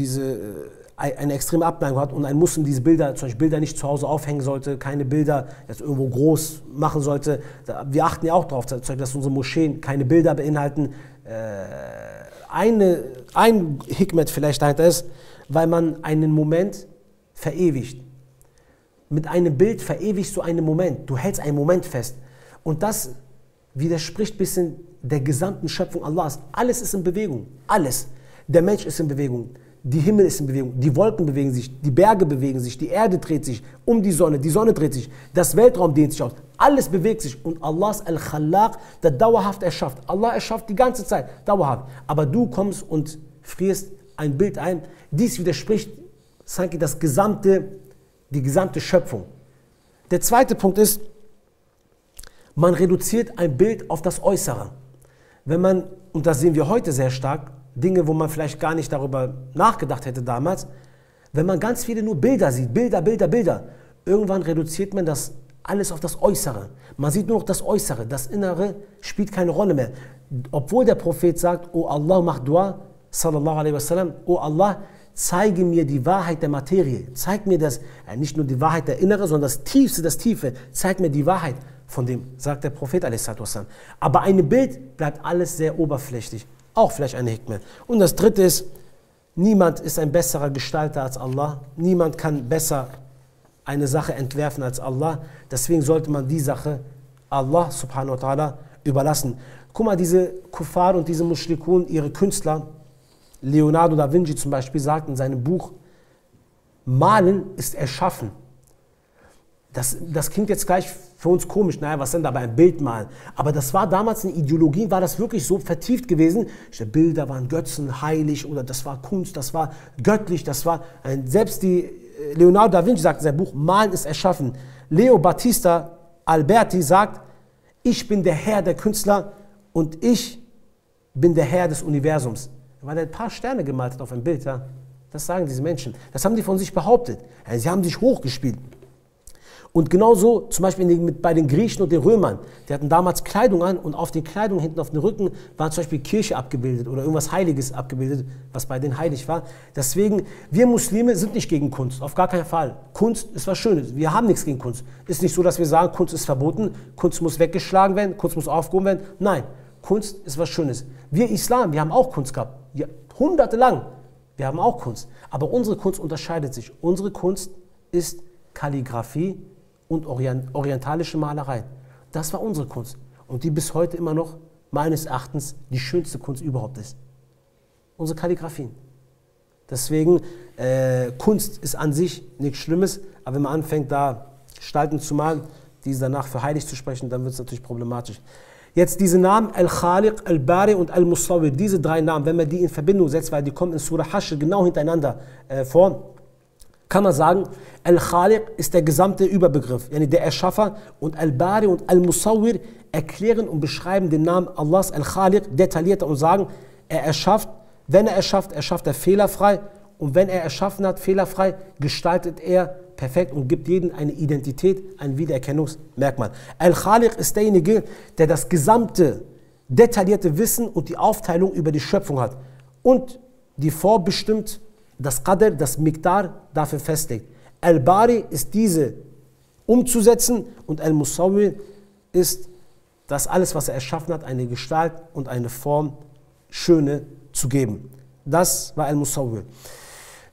eine extreme Abneigung hat und ein Muslim diese Bilder, zum Beispiel Bilder nicht zu Hause aufhängen sollte, keine Bilder jetzt irgendwo groß machen sollte. Wir achten ja auch darauf, dass unsere Moscheen keine Bilder beinhalten. Ein Hikmet vielleicht dahinter ist, weil man einen Moment verewigt. Mit einem Bild verewigst du einen Moment, du hältst einen Moment fest. Und das widerspricht ein bisschen der gesamten Schöpfung Allahs. Alles ist in Bewegung, alles. Der Mensch ist in Bewegung, die Himmel ist in Bewegung, die Wolken bewegen sich, die Berge bewegen sich, die Erde dreht sich um die Sonne dreht sich, das Weltraum dehnt sich aus. Alles bewegt sich und Allah ist Al-Khallaq, der dauerhaft erschafft. Allah erschafft die ganze Zeit, dauerhaft. Aber du kommst und frierst ein Bild ein. Dies widerspricht die gesamte Schöpfung. Der zweite Punkt ist, man reduziert ein Bild auf das Äußere. Wenn man, und das sehen wir heute sehr stark, Dinge, wo man vielleicht gar nicht darüber nachgedacht hätte damals, wenn man ganz viele nur Bilder sieht, Bilder, irgendwann reduziert man das alles auf das Äußere. Man sieht nur noch das Äußere, das Innere spielt keine Rolle mehr. Obwohl der Prophet sagt, oh Allah, mach Dua, sallallahu alaihi wasallam, oh Allah, zeige mir die Wahrheit der Materie, zeig mir das, nicht nur die Wahrheit der Innere, sondern das Tiefste, das Tiefe, zeig mir die Wahrheit von dem, sagt der Prophet a.s. Aber ein Bild bleibt alles sehr oberflächlich, auch vielleicht eine Hikmah. Und das dritte ist, niemand ist ein besserer Gestalter als Allah, niemand kann besser eine Sache entwerfen als Allah, deswegen sollte man die Sache Allah subhanahu wa ta'ala überlassen. Guck mal, diese Kuffar und diese Mushrikun, ihre Künstler, Leonardo da Vinci zum Beispiel sagt in seinem Buch, Malen ist Erschaffen. Das klingt jetzt gleich für uns komisch, naja, was denn da bei einem Bild malen? Aber das war damals in Ideologien, war das wirklich so vertieft gewesen. Die Bilder waren Götzen, heilig oder das war Kunst, das war göttlich, das war, selbst die Leonardo da Vinci sagt in seinem Buch, Malen ist Erschaffen. Leo Battista Alberti sagt, ich bin der Herr der Künstler und ich bin der Herr des Universums. Weil er ein paar Sterne gemalt hat auf ein Bild, ja. Das sagen diese Menschen. Das haben die von sich behauptet. Ja, sie haben sich hochgespielt. Und genauso zum Beispiel bei den Griechen und den Römern. Die hatten damals Kleidung an und auf den Kleidungen hinten auf dem Rücken war zum Beispiel Kirche abgebildet oder irgendwas Heiliges abgebildet, was bei denen heilig war. Deswegen, wir Muslime sind nicht gegen Kunst, auf gar keinen Fall. Kunst ist was Schönes, wir haben nichts gegen Kunst. Ist nicht so, dass wir sagen, Kunst ist verboten, Kunst muss weggeschlagen werden, Kunst muss aufgehoben werden. Nein, Kunst ist was Schönes. Wir Islam, wir haben auch Kunst gehabt, jahrhundertelang. Wir haben auch Kunst, aber unsere Kunst unterscheidet sich. Unsere Kunst ist Kalligraphie und orientalische Malerei. Das war unsere Kunst und die bis heute immer noch meines Erachtens die schönste Kunst überhaupt ist. unsere Kalligraphien. Deswegen, Kunst ist an sich nichts Schlimmes, aber wenn man anfängt, da Gestalten zu malen, diese danach für heilig zu sprechen, dann wird es natürlich problematisch. Jetzt diese Namen, Al-Khaliq, Al-Bari und Al-Musawwir, diese drei Namen, wenn man die in Verbindung setzt, weil die kommen in Surah Hashr genau hintereinander vor, kann man sagen, Al-Khaliq ist der gesamte Überbegriff, yani der Erschaffer, und Al-Bari und Al-Musawwir erklären und beschreiben den Namen Allahs, Al-Khaliq, detaillierter und sagen, er erschafft, wenn er erschafft, erschafft er fehlerfrei, und wenn er erschaffen hat, fehlerfrei, gestaltet er perfekt und gibt jedem eine Identität, ein Wiedererkennungsmerkmal. Al-Khaliq ist derjenige, der das gesamte, detaillierte Wissen und die Aufteilung über die Schöpfung hat und die vorbestimmt das Qadr, das Miqdar dafür festlegt. Al-Bari ist diese umzusetzen und Al-Musawwir ist das alles, was er erschaffen hat, eine Gestalt und eine Form, schöne zu geben. Das war Al-Musawwir.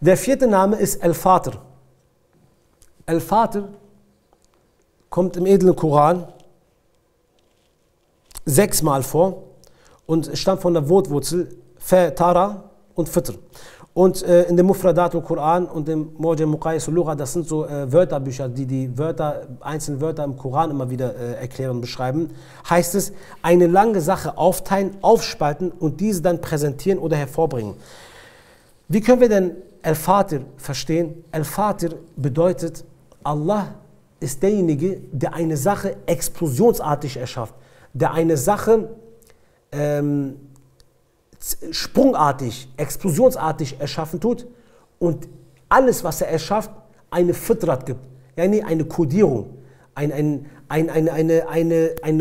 Der vierte Name ist Al-Fatir. Al-Fatir kommt im edlen Koran 6-mal vor und stammt von der Wortwurzel Fatara und Fitr. Und in dem Mufradat al-Quran und dem Mu'jam Muqayyis al-Lugha, das sind so Wörterbücher, die die Wörter, einzelne Wörter im Koran immer wieder erklären und beschreiben, heißt es, eine lange Sache aufteilen, aufspalten und diese dann präsentieren oder hervorbringen. Wie können wir denn Al-Fatir verstehen? Al-Fatir bedeutet, Allah ist derjenige, der eine Sache explosionsartig erschafft, der eine Sache sprungartig, explosionsartig erschaffen tut und alles, was er erschafft, eine Fitrat gibt, yani eine Kodierung, eine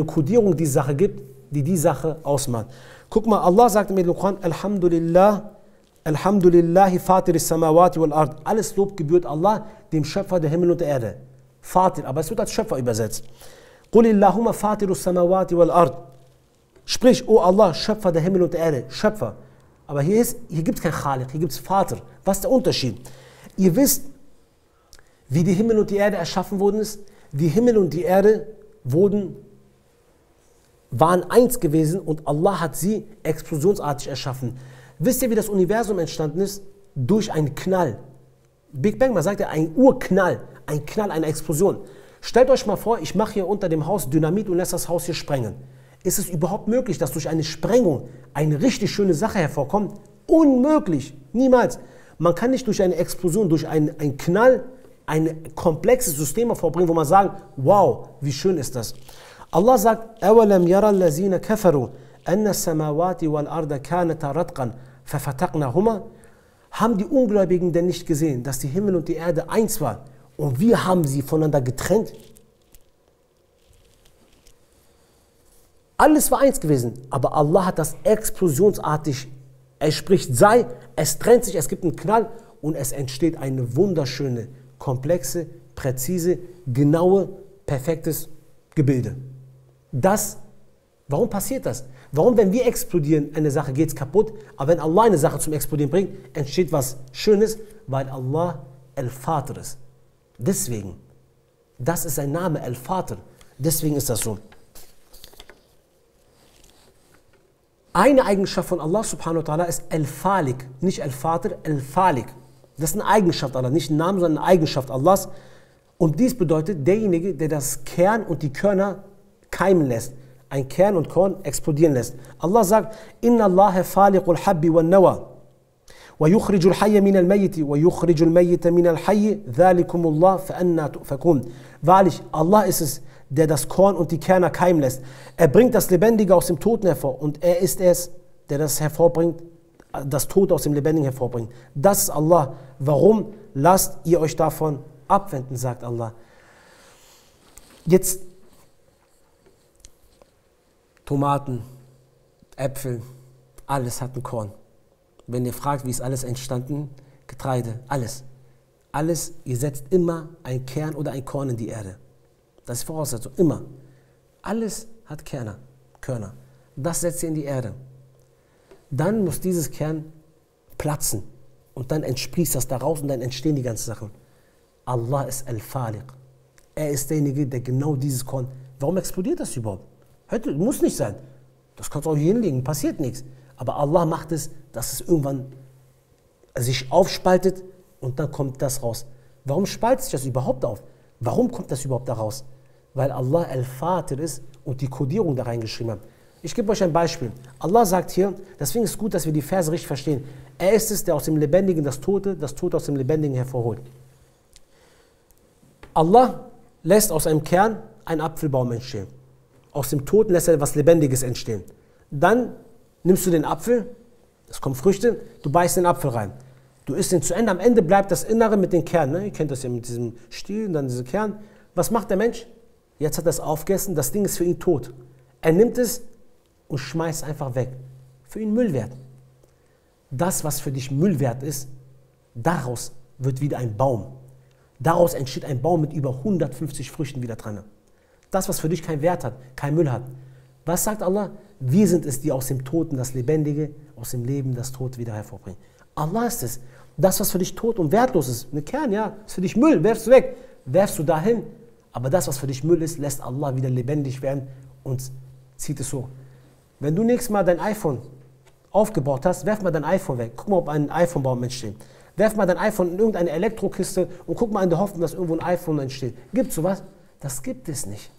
Kodierung die Sache gibt, die die Sache ausmacht. Guck mal, Allah sagt im Koran, Alhamdulillah, Alhamdulillahi Fatir samawati wal ard. Alles Lob gebührt Allah, dem Schöpfer der Himmel und der Erde. Fatir, aber es wird als Schöpfer übersetzt. Qul illahumma Fatir samawati wal ard. Sprich, oh Allah, Schöpfer der Himmel und der Erde, Schöpfer. Aber hier gibt es kein Khaliq, hier gibt es Vater. Was ist der Unterschied? Ihr wisst, wie die Himmel und die Erde erschaffen worden ist. Die Himmel und die Erde waren eins gewesen und Allah hat sie explosionsartig erschaffen. Wisst ihr, wie das Universum entstanden ist? Durch einen Knall. Big Bang, man sagt ja ein Urknall, ein Knall, eine Explosion. Stellt euch mal vor, ich mache hier unter dem Haus Dynamit und lasse das Haus hier sprengen. Ist es überhaupt möglich, dass durch eine Sprengung eine richtig schöne Sache hervorkommt? Unmöglich, niemals. Man kann nicht durch eine Explosion, durch einen Knall, ein komplexes System hervorbringen, wo man sagt, wow, wie schön ist das. Allah sagt, أَوَلَمْ يَرَى الَّذِينَ كَفَرُوا أَنَّ السَّمَاوَاتِ وَالْأَرْضَ كَانَتَا رَتْقًا فَفَتَقْنَاهُمَا. Haben die Ungläubigen denn nicht gesehen, dass die Himmel und die Erde eins waren und wir haben sie voneinander getrennt? Alles war eins gewesen, aber Allah hat das explosionsartig, er spricht sei, es trennt sich, es gibt einen Knall und es entsteht eine wunderschöne, komplexe, präzise, genaue, perfektes Gebilde. Warum passiert das? Warum, wenn wir explodieren, eine Sache geht es kaputt, aber wenn Allah eine Sache zum Explodieren bringt, entsteht was Schönes, weil Allah Al-Fatir ist. Deswegen, das ist sein Name, Al-Fatir. Deswegen ist das so. Eine Eigenschaft von Allah subhanahu wa ta'ala ist Al-Falik, nicht Al-Fatir, Al-Falik. Das ist eine Eigenschaft Allah, nicht ein Name, sondern eine Eigenschaft Allahs. Und dies bedeutet derjenige, der das Kern und die Körner keimen lässt. Ein Kern und Korn explodieren lässt. Allah sagt, Inna Allahe faliqul habbi wal nawa. Wa yukhrijul hayya min al-mayyiti wa yukhrijul mayyita min al-hayyi. Dhalikumullah fa anna tu'fakun. Wahrlich, Allah ist es, der das Korn und die Kerner keimen lässt. Er bringt das Lebendige aus dem Toten hervor und er ist es, der das hervorbringt, das Tote aus dem Lebendigen hervorbringt. Das ist Allah. Warum lasst ihr euch davon abwenden, sagt Allah. Jetzt Tomaten, Äpfel, alles hat ein Korn. Wenn ihr fragt, wie ist alles entstanden, Getreide, alles. Alles, ihr setzt immer ein Kern oder ein Korn in die Erde. Das ist Voraussetzung, immer. Alles hat Körner. Das setzt ihr in die Erde. Dann muss dieses Kern platzen und dann entsprießt das daraus und dann entstehen die ganzen Sachen. Allah ist Al-Faliq. Er ist derjenige, der genau dieses Korn... Warum explodiert das überhaupt? Muss nicht sein. Das kannst du auch hier hinlegen, passiert nichts. Aber Allah macht es, dass es irgendwann sich aufspaltet und dann kommt das raus. Warum spaltet sich das überhaupt auf? Warum kommt das überhaupt da raus? Weil Allah Al-Fatir ist und die Kodierung da reingeschrieben hat. Ich gebe euch ein Beispiel. Allah sagt hier, deswegen ist es gut, dass wir die Verse richtig verstehen. Er ist es, der aus dem Lebendigen das Tote aus dem Lebendigen hervorholt. Allah lässt aus einem Kern einen Apfelbaum entstehen. Aus dem Toten lässt er etwas Lebendiges entstehen. Dann nimmst du den Apfel, es kommen Früchte, du beißt den Apfel rein. Du isst ihn zu Ende, am Ende bleibt das Innere mit den Kernen. Ne? Ihr kennt das ja mit diesem Stiel und dann diese Kern. Was macht der Mensch? Jetzt hat er es aufgegessen, das Ding ist für ihn tot. Er nimmt es und schmeißt einfach weg. Für ihn Müll wert. Das, was für dich Müll wert ist, daraus wird wieder ein Baum. Daraus entsteht ein Baum mit über 150 Früchten wieder dran. Das, was für dich keinen Wert hat, keinen Müll hat. Was sagt Allah? Wir sind es, die aus dem Toten das Lebendige, aus dem Leben das Tote wieder hervorbringen. Allah ist es. Das, was für dich tot und wertlos ist, eine Kern, ja, ist für dich Müll, werfst du weg, werfst du dahin. Aber das, was für dich Müll ist, lässt Allah wieder lebendig werden und zieht es so. Wenn du nächstes Mal dein iPhone aufgebaut hast, werf mal dein iPhone weg. Guck mal, ob ein iPhone-Baum entsteht. Werf mal dein iPhone in irgendeine Elektrokiste und guck mal in der Hoffnung, dass irgendwo ein iPhone entsteht. Gibt es sowas? Das gibt es nicht.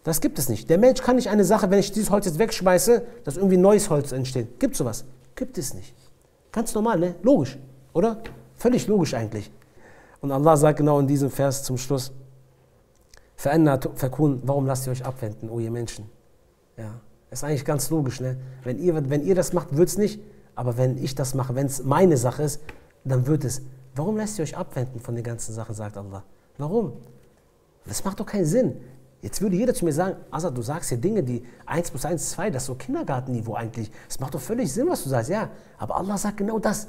Das gibt es nicht. Der Mensch kann nicht eine Sache, wenn ich dieses Holz jetzt wegschmeiße, dass irgendwie neues Holz entsteht. Gibt es sowas? Gibt es nicht. Ganz normal, ne? Logisch, oder? Völlig logisch eigentlich. Und Allah sagt genau in diesem Vers zum Schluss, warum lasst ihr euch abwenden, o ihr Menschen? Ja, ist eigentlich ganz logisch, ne? Wenn ihr das macht, wird es nicht, aber wenn ich das mache, wenn es meine Sache ist, dann wird es. Warum lasst ihr euch abwenden von den ganzen Sachen, sagt Allah? Warum? Das macht doch keinen Sinn. Jetzt würde jeder zu mir sagen, Azad, du sagst hier Dinge, die 1 + 1 = 2, das ist so Kindergartenniveau eigentlich. Es macht doch völlig Sinn, was du sagst. Ja, aber Allah sagt genau das.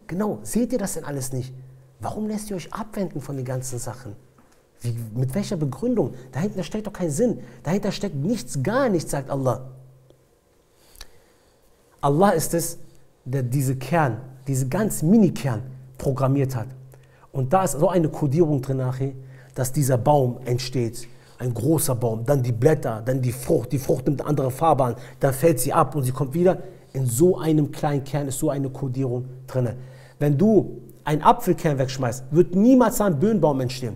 Genau, seht ihr das denn alles nicht? Warum lässt ihr euch abwenden von den ganzen Sachen? Mit welcher Begründung? Dahinter steckt doch kein Sinn. Dahinter steckt nichts, gar nichts, sagt Allah. Allah ist es, der diese ganz Mini-Kern programmiert hat. Und da ist so eine Kodierung drin nachher, dass dieser Baum entsteht. Ein großer Baum, dann die Blätter, dann die Frucht nimmt eine andere Farbe an, dann fällt sie ab und sie kommt wieder. In so einem kleinen Kern ist so eine Kodierung drin. Wenn du einen Apfelkern wegschmeißt, wird niemals ein Birnbaum entstehen.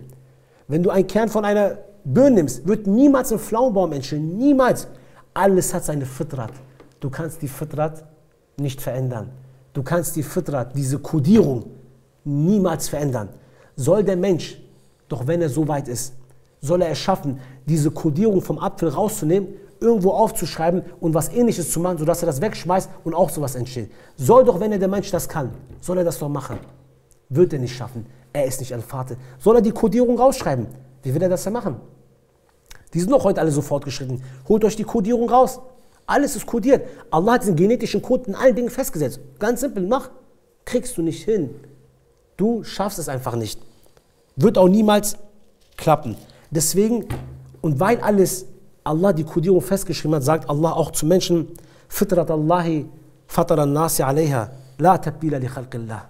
Wenn du einen Kern von einer Birne nimmst, wird niemals ein Pflaumenbaum entstehen. Niemals. Alles hat seine Fitrat. Du kannst die Fitrat nicht verändern. Du kannst die Fitrat, diese Kodierung, niemals verändern. Soll der Mensch, doch wenn er so weit ist, soll er es schaffen, diese Kodierung vom Apfel rauszunehmen, irgendwo aufzuschreiben und was Ähnliches zu machen, sodass er das wegschmeißt und auch sowas entsteht. Soll doch, wenn der Mensch das kann, soll er das doch machen. Wird er nicht schaffen. Er ist nicht Al-Fatir. Soll er die Kodierung rausschreiben? Wie will er das denn machen? Die sind doch heute alle so fortgeschritten. Holt euch die Kodierung raus. Alles ist kodiert. Allah hat diesen genetischen Code in allen Dingen festgesetzt. Ganz simpel, mach. Kriegst du nicht hin. Du schaffst es einfach nicht. Wird auch niemals klappen. Deswegen, und weil Allah die Kodierung festgeschrieben hat, sagt Allah auch zu Menschen, Fitrat Allahi fatara nasi alayha, la tabdila li khalqillah.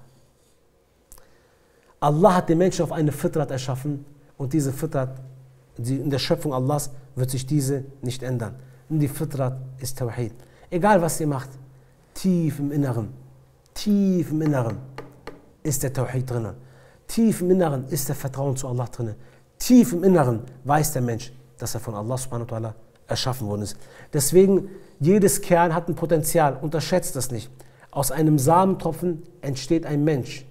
Allah hat den Menschen auf eine Fitrat erschaffen und diese Fitrat, in der Schöpfung Allahs, wird sich diese nicht ändern. Und die Fitrat ist Tawhid. Egal was ihr macht, tief im Inneren ist der Tawhid drin. Tief im Inneren ist der Vertrauen zu Allah drin. Tief im Inneren weiß der Mensch, dass er von Allah subhanahu wa ta'ala erschaffen worden ist. Deswegen, jedes Kern hat ein Potenzial, unterschätzt das nicht. Aus einem Samentropfen entsteht ein Mensch.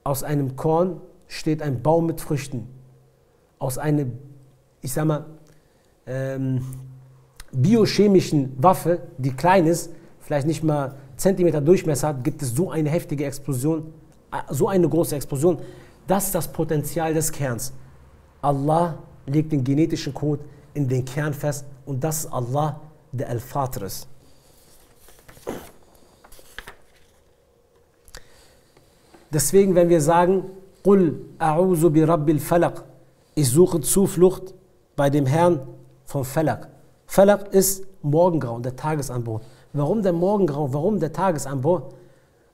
Aus einem Korn steht ein Baum mit Früchten. Aus einer, ich sag mal, biochemischen Waffe, die klein ist, vielleicht nicht mal Zentimeter Durchmesser hat, gibt es so eine heftige Explosion, so eine große Explosion. Das ist das Potenzial des Kerns. Allah legt den genetischen Code in den Kern fest und das ist Allah, der Al-Fatir ist. Deswegen, wenn wir sagen, Qul a'udhu bi rabbil falaq, ich suche Zuflucht bei dem Herrn vom Falaq. Falaq ist Morgengrauen, der Tagesanbruch. Warum der Morgengrauen? Warum der Tagesanbruch?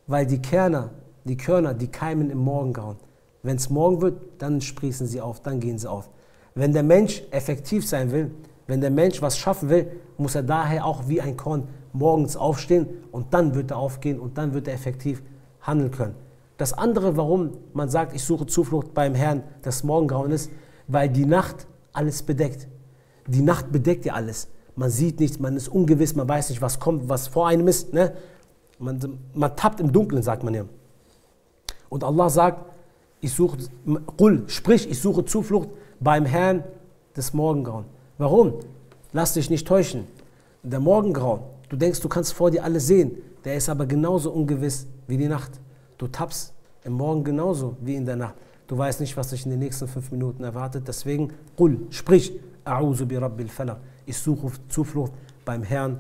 Weil die Körner, die keimen im Morgengrauen. Wenn es morgen wird, dann sprießen sie auf, dann gehen sie auf. Wenn der Mensch effektiv sein will, wenn der Mensch was schaffen will, muss er daher auch wie ein Korn morgens aufstehen und dann wird er aufgehen und dann wird er effektiv handeln können. Das andere, warum man sagt, ich suche Zuflucht beim Herrn des Morgengrauen ist, weil die Nacht alles bedeckt. Die Nacht bedeckt ja alles. Man sieht nichts, man ist ungewiss, man weiß nicht, was kommt, was vor einem ist. Ne? Man tappt im Dunkeln, sagt man ja. Und Allah sagt, ich suche Zuflucht beim Herrn des Morgengrauen. Warum? Lass dich nicht täuschen. Der Morgengrauen, du denkst, du kannst vor dir alles sehen, der ist aber genauso ungewiss wie die Nacht. Du tappst im Morgen genauso wie in der Nacht. Du weißt nicht, was dich in den nächsten 5 Minuten erwartet. Deswegen, sprich, A'udhu bi Rabbil Falaq. Ich suche Zuflucht beim Herrn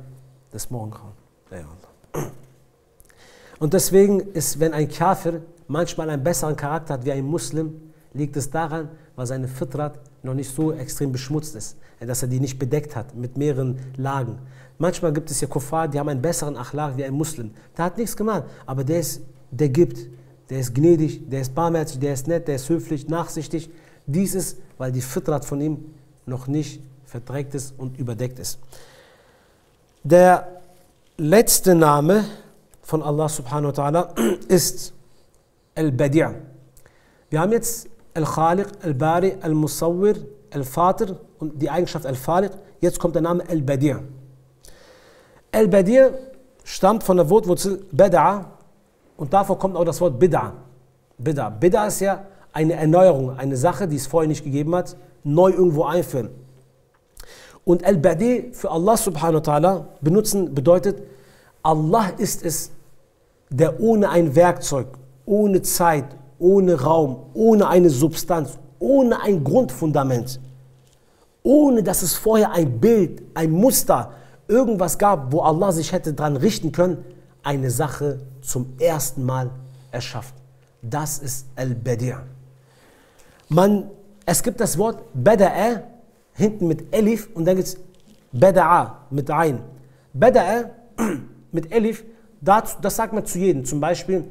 des Morgengrauen. Und deswegen ist, wenn ein Kafir manchmal einen besseren Charakter hat wie ein Muslim, liegt es daran, weil seine Fitrat noch nicht so extrem beschmutzt ist, dass er die nicht bedeckt hat mit mehreren Lagen. Manchmal gibt es ja Kuffar, die haben einen besseren Achlaq wie ein Muslim. Der hat nichts gemacht, aber der gibt, der ist gnädig, der ist barmherzig, der ist nett, der ist höflich, nachsichtig. Dies ist, weil die Fitrat von ihm noch nicht verdreckt ist und überdeckt ist. Der letzte Name von Allah subhanahu wa ta'ala ist Al-Badi'. Wir haben jetzt Al-Khaliq, Al-Bari, Al-Musawwir, Al-Fatir und die Eigenschaft Al-Faliq. Jetzt kommt der Name Al-Badi'. Al-Badi' stammt von der Wortwurzel Bada'a und davor kommt auch das Wort Bid'a. Bid'a ist ja eine Erneuerung, eine Sache, die es vorher nicht gegeben hat, neu irgendwo einführen. Und Al-Badi' für Allah subhanahu wa ta'ala benutzen bedeutet, Allah ist es, der ohne ein Werkzeug, ohne Zeit, ohne Raum, ohne eine Substanz, ohne ein Grundfundament, ohne dass es vorher ein Bild, ein Muster, irgendwas gab, wo Allah sich hätte dran richten können, eine Sache zum ersten Mal erschafft. Das ist Al-Badi'. Es gibt das Wort Bada'a hinten mit Elif und dann gibt es Bada'a mit Ein. Bada'a mit Elif, das sagt man zu jedem. Zum Beispiel,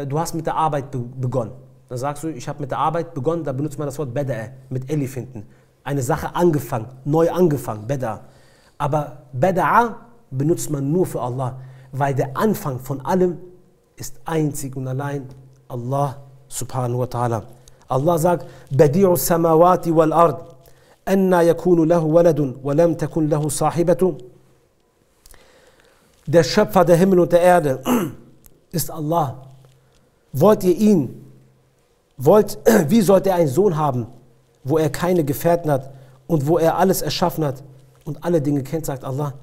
du hast mit der Arbeit begonnen. Dann sagst du, ich habe mit der Arbeit begonnen, da benutzt man das Wort Bada'a mit Elif hinten. Eine Sache angefangen, neu angefangen, Bada'a. Aber Bada'a benutzt man nur für Allah, weil der Anfang von allem ist einzig und allein Allah subhanahu wa ta'ala. Allah sagt, Badi'u samawati wal ard, anna yakunu lahu waladun, wa lam takun lahu sahibatu. Der Schöpfer der Himmel und der Erde ist Allah. Wollt ihr ihn? Wie sollte er einen Sohn haben, wo er keine Gefährten hat und wo er alles erschaffen hat und alle Dinge kennt, sagt Allah.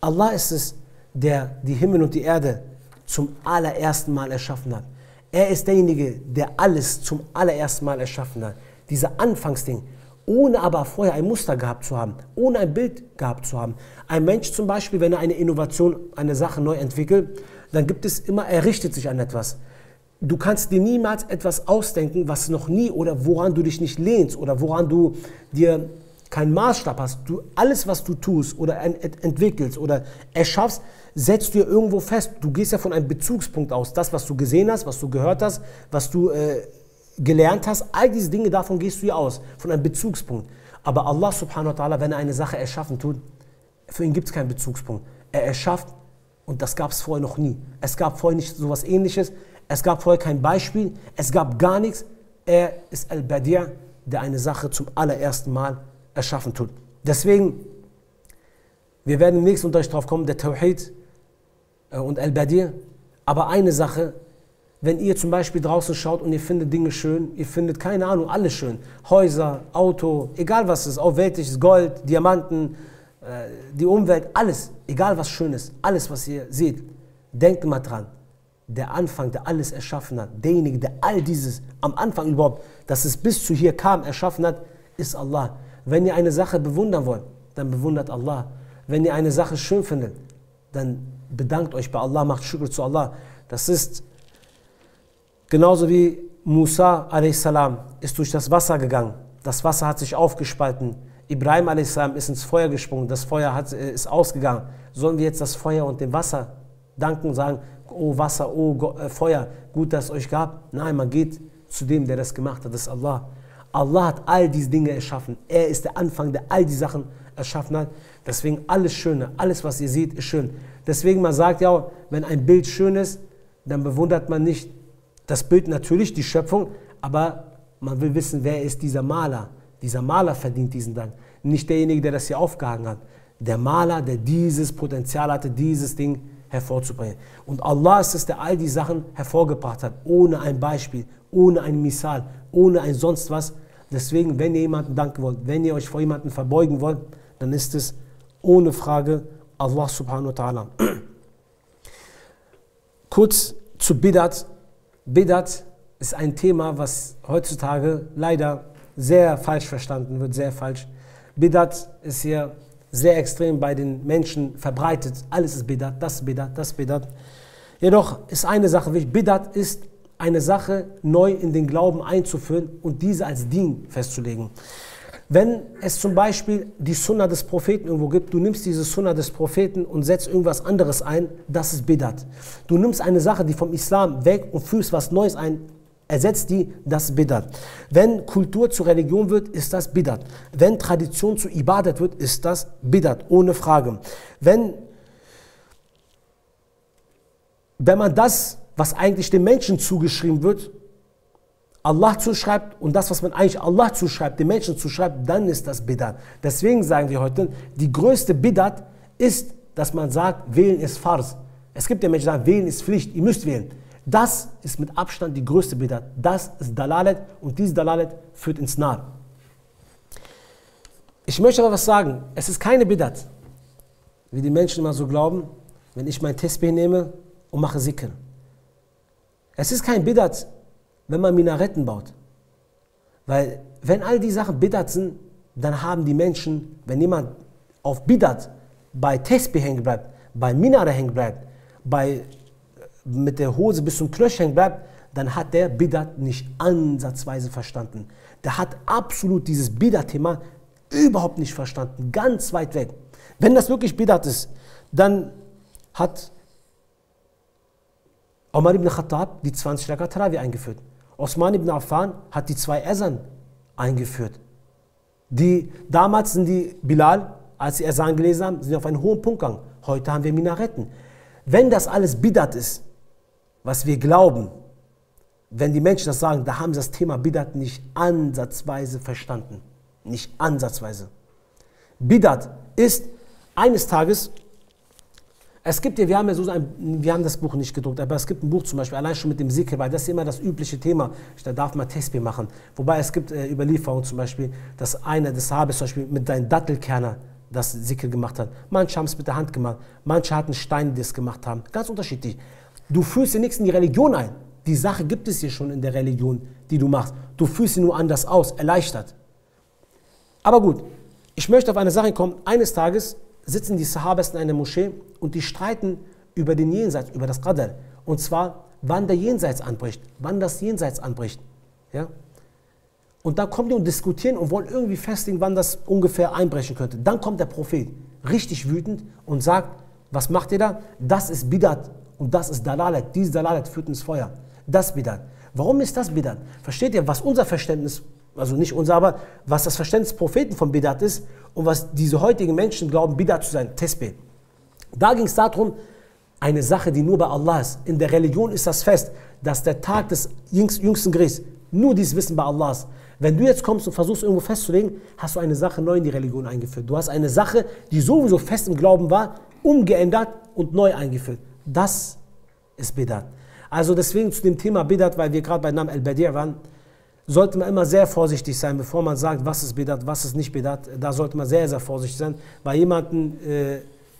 Allah ist es, der die Himmel und die Erde zum allerersten Mal erschaffen hat. Er ist derjenige, der alles zum allerersten Mal erschaffen hat. Dieser Anfangsding, ohne aber vorher ein Muster gehabt zu haben, ohne ein Bild gehabt zu haben. Ein Mensch zum Beispiel, wenn er eine Innovation, eine Sache neu entwickelt, dann gibt es immer, er richtet sich an etwas. Du kannst dir niemals etwas ausdenken, was noch nie oder woran du dich nicht lehnst oder woran du dir keinen Maßstab hast. Alles, was du tust oder entwickelst oder erschaffst, setzt du dir irgendwo fest. Du gehst ja von einem Bezugspunkt aus. Das, was du gesehen hast, was du gehört hast, was du gelernt hast, all diese Dinge, davon gehst du ja aus, von einem Bezugspunkt. Aber Allah subhanahu wa ta'ala, wenn er eine Sache erschaffen tut, für ihn gibt es keinen Bezugspunkt. Er erschafft und das gab es vorher noch nie. Es gab vorher nicht so etwas Ähnliches, es gab vorher kein Beispiel, es gab gar nichts. Er ist Al-Badi', der eine Sache zum allerersten Mal erschaffen tut. Deswegen, wir werden im nächsten Unterricht drauf kommen, der Tawhid und Al-Badi'. Aber eine Sache, wenn ihr zum Beispiel draußen schaut und ihr findet Dinge schön, ihr findet, keine Ahnung, alles schön. Häuser, Auto, egal was es ist, auch weltliches Gold, Diamanten, die Umwelt, alles, egal was schön ist, alles was ihr seht, denkt mal dran. Der Anfang, der alles erschaffen hat, derjenige, der all dieses am Anfang überhaupt, dass es bis zu hier kam, erschaffen hat, ist Allah. Wenn ihr eine Sache bewundern wollt, dann bewundert Allah. Wenn ihr eine Sache schön findet, dann bedankt euch bei Allah, macht Shukr zu Allah. Das ist genauso wie Musa a.s. ist durch das Wasser gegangen. Das Wasser hat sich aufgespalten. Ibrahim a.s. ist ins Feuer gesprungen. Das Feuer ist ausgegangen. Sollen wir jetzt das Feuer und dem Wasser danken und sagen, oh Wasser, oh Feuer, gut, dass es euch gab? Nein, man geht zu dem, der das gemacht hat, das ist Allah. Allah hat all diese Dinge erschaffen. Er ist der Anfang, der all die Sachen erschaffen hat. Deswegen alles Schöne, alles was ihr seht, ist schön. Deswegen man sagt ja, wenn ein Bild schön ist, dann bewundert man nicht das Bild, natürlich die Schöpfung, aber man will wissen, wer ist dieser Maler. Dieser Maler verdient diesen Dank. Nicht derjenige, der das hier aufgehangen hat. Der Maler, der dieses Potenzial hatte, dieses Ding hervorzubringen. Und Allah ist es, der all die Sachen hervorgebracht hat, ohne ein Beispiel, ohne ein Misal, ohne ein sonst was. Deswegen, wenn ihr jemanden danken wollt, wenn ihr euch vor jemanden verbeugen wollt, dann ist es ohne Frage Allah subhanahu wa ta'ala. Kurz zu Bidat. Bidat ist ein Thema, was heutzutage leider sehr falsch verstanden wird, sehr falsch. Bidat ist hier sehr extrem bei den Menschen verbreitet. Alles ist Bidat, das ist Bidat, das ist Bidat. Jedoch ist eine Sache wichtig. Bidat ist eine Sache neu in den Glauben einzuführen und diese als Dien festzulegen. Wenn es zum Beispiel die Sunna des Propheten irgendwo gibt, du nimmst diese Sunna des Propheten und setzt irgendwas anderes ein, das ist Bidat. Du nimmst eine Sache, die vom Islam weg und führst was Neues ein, ersetzt die, das ist Bidat. Wenn Kultur zur Religion wird, ist das Bidat. Wenn Tradition zu Ibadat wird, ist das Bidat, ohne Frage. Wenn man das, was eigentlich den Menschen zugeschrieben wird, Allah zuschreibt und das, was man eigentlich Allah zuschreibt, den Menschen zuschreibt, dann ist das Bidat. Deswegen sagen wir heute, die größte Bidat ist, dass man sagt, wählen ist Fars. Es gibt ja Menschen, die sagen, wählen ist Pflicht, ihr müsst wählen. Das ist mit Abstand die größte Bidat. Das ist Dalalet und diese Dalalet führt ins Nar. Ich möchte aber was sagen, es ist keine Bidat, wie die Menschen immer so glauben, wenn ich mein Tesbih nehme und mache Zikr. Es ist kein Bidat, wenn man Minaretten baut. Weil wenn all die Sachen Bidat sind, dann haben die Menschen, wenn jemand auf Bidat bei Tesbih hängen bleibt, bei Minare hängen bleibt, mit der Hose bis zum Knöchel hängen bleibt, dann hat der Bidat nicht ansatzweise verstanden. Der hat absolut dieses Bidat-Thema überhaupt nicht verstanden, ganz weit weg. Wenn das wirklich Bidat ist, dann hat Omar ibn Khattab die 20 Rakat Tarawih eingeführt. Osman ibn Affan hat die 2 Esan eingeführt. Damals sind die Bilal, als sie Esan gelesen haben, sind auf einen hohen Punkt gegangen. Heute haben wir Minaretten. Wenn das alles Bidat ist, was wir glauben, wenn die Menschen das sagen, da haben sie das Thema Bidat nicht ansatzweise verstanden. Nicht ansatzweise. Bidat ist eines Tages, es gibt ja, wir haben das Buch nicht gedruckt, aber es gibt ein Buch zum Beispiel, allein schon mit dem Zikr, weil das ist immer das übliche Thema, da darf man Tesbih machen. Wobei es gibt Überlieferungen zum Beispiel, dass einer des Sahabes zum Beispiel mit seinen Dattelkerner das Zikr gemacht hat. Manche haben es mit der Hand gemacht, manche hatten Steine, die es gemacht haben. Ganz unterschiedlich. Du führst dir nichts in die Religion ein. Die Sache gibt es hier schon in der Religion, die du machst. Du führst sie nur anders aus, erleichtert. Aber gut, ich möchte auf eine Sache kommen. Eines Tages sitzen die Sahabas in einer Moschee und die streiten über den Jenseits, über das Qadr. Und zwar, wann der Jenseits anbricht, wann das Jenseits anbricht. Ja? Und dann kommen die und diskutieren und wollen irgendwie festlegen, wann das ungefähr einbrechen könnte. Dann kommt der Prophet, richtig wütend, und sagt, was macht ihr da? Das ist Bidat und das ist Dalalet. Diese Dalalet führt ins Feuer. Das ist Bidat. Warum ist das Bidat? Versteht ihr, was unser Verständnis, also nicht unser, aber was das Verständnis des Propheten von Bidat ist und was diese heutigen Menschen glauben, Bidat zu sein, Tesbih. Da ging es darum, eine Sache, die nur bei Allah ist. In der Religion ist das fest, dass der Tag des jüngsten Gerichts nur dieses Wissen bei Allah ist. Wenn du jetzt kommst und versuchst irgendwo festzulegen, hast du eine Sache neu in die Religion eingeführt. Du hast eine Sache, die sowieso fest im Glauben war, umgeändert und neu eingeführt. Das ist Bidat. Also deswegen zu dem Thema Bidat, weil wir gerade bei Nam al-Badi' waren, sollte man immer sehr vorsichtig sein, bevor man sagt, was ist Bidat, was ist nicht Bidat. Da sollte man sehr, sehr vorsichtig sein, weil jemanden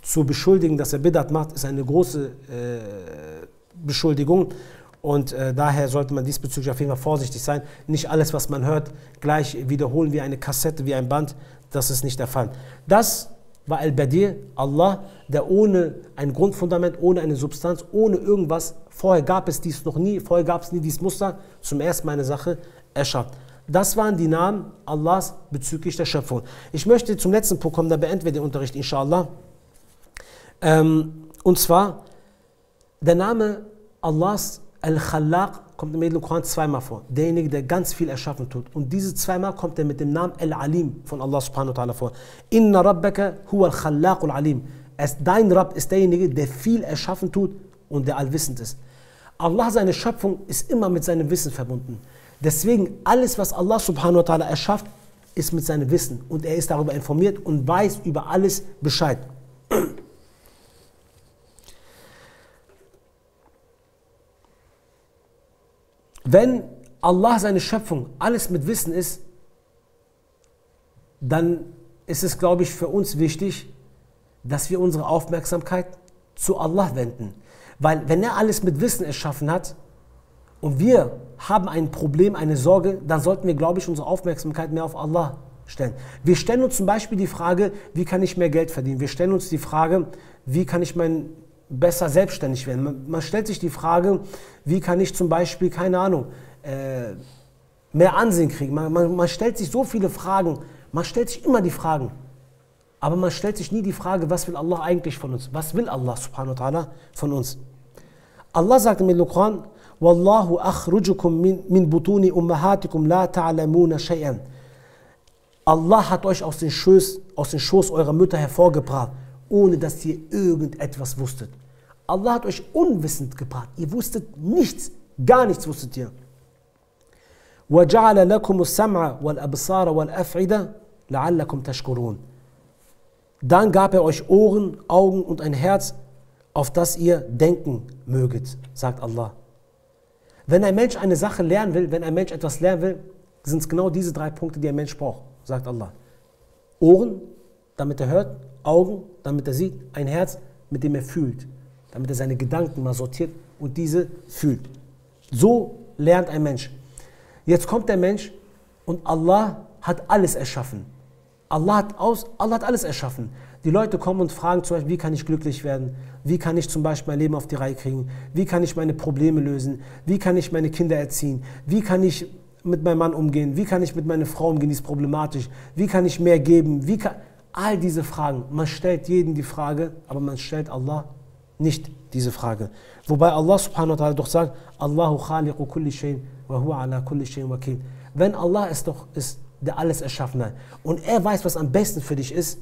zu beschuldigen, dass er Bidat macht, ist eine große Beschuldigung. Und daher sollte man diesbezüglich auf jeden Fall vorsichtig sein. Nicht alles, was man hört, gleich wiederholen wie eine Kassette, wie ein Band. Das ist nicht der Fall. Das war Al-Badi', Allah, der ohne ein Grundfundament, ohne eine Substanz, ohne irgendwas, vorher gab es dies noch nie, vorher gab es nie dieses Muster, zum ersten Mal eine Sache erschafft. Das waren die Namen Allahs bezüglich der Schöpfung. Ich möchte zum letzten Punkt kommen, da beenden wir den Unterricht, inshallah. Und zwar, der Name Allahs Al-Khallaq kommt im Koran zweimal vor. Derjenige, der ganz viel erschaffen tut. Und diese zweimal kommt er mit dem Namen Al-Alim von Allah subhanahu wa ta'ala vor. Inna rabbaka huwa al-khallaqul alim. Dein Rabb ist derjenige, der viel erschaffen tut und der allwissend ist. Allah, seine Schöpfung, ist immer mit seinem Wissen verbunden. Deswegen, alles, was Allah subhanahu wa ta'ala erschafft, ist mit seinem Wissen. Und er ist darüber informiert und weiß über alles Bescheid. Wenn Allah, seine Schöpfung, alles mit Wissen ist, dann ist es, glaube ich, für uns wichtig, dass wir unsere Aufmerksamkeit zu Allah wenden. Weil wenn er alles mit Wissen erschaffen hat und wir haben ein Problem, eine Sorge, dann sollten wir, glaube ich, unsere Aufmerksamkeit mehr auf Allah stellen. Wir stellen uns zum Beispiel die Frage, wie kann ich mehr Geld verdienen? Wir stellen uns die Frage, wie kann ich besser selbstständig werden? Man stellt sich die Frage, wie kann ich zum Beispiel, keine Ahnung, mehr Ansehen kriegen? Man stellt sich so viele Fragen, man stellt sich immer die Fragen. Aber man stellt sich nie die Frage, was will Allah eigentlich von uns? Was will Allah subhanahu wa ta'ala von uns? Allah sagt im Koran, Wallahu akhrujukum min butuni ummahatikum la ta'lamuna shay'an. Allah hat euch aus den Schoß eurer Mütter hervorgebracht, ohne dass ihr irgendetwas wusstet. Allah hat euch unwissend gebracht. Ihr wusstet nichts, gar nichts wusstet ihr. وَجَعَلَ لَكُمُ السَّمْعَ وَالْأَبْصَارَ وَالْأَفْعِدَ لَعَلَّكُمْ تَشْكُرُونَ. Dann gab er euch Ohren, Augen und ein Herz, auf das ihr denken möget, sagt Allah. Wenn ein Mensch eine Sache lernen will, wenn ein Mensch etwas lernen will, sind es genau diese 3 Punkte, die ein Mensch braucht, sagt Allah. Ohren, damit er hört, Augen, damit er sieht, ein Herz, mit dem er fühlt, damit er seine Gedanken mal sortiert und diese fühlt. So lernt ein Mensch. Jetzt kommt der Mensch und Allah hat alles erschaffen. Allah hat alles erschaffen. Die Leute kommen und fragen zum Beispiel, wie kann ich glücklich werden? Wie kann ich zum Beispiel mein Leben auf die Reihe kriegen? Wie kann ich meine Probleme lösen? Wie kann ich meine Kinder erziehen? Wie kann ich mit meinem Mann umgehen? Wie kann ich mit meiner Frau umgehen? Die ist problematisch. Wie kann ich mehr geben? All diese Fragen. Man stellt jedem die Frage, aber man stellt Allah nicht diese Frage. Wobei Allah subhanahu wa ta'ala doch sagt, Allahu khaliqu kulli shayin wa huwa ala kulli shayin wakil. Wenn Allah es doch ist, der alles erschaffen hat und er weiß, was am besten für dich ist,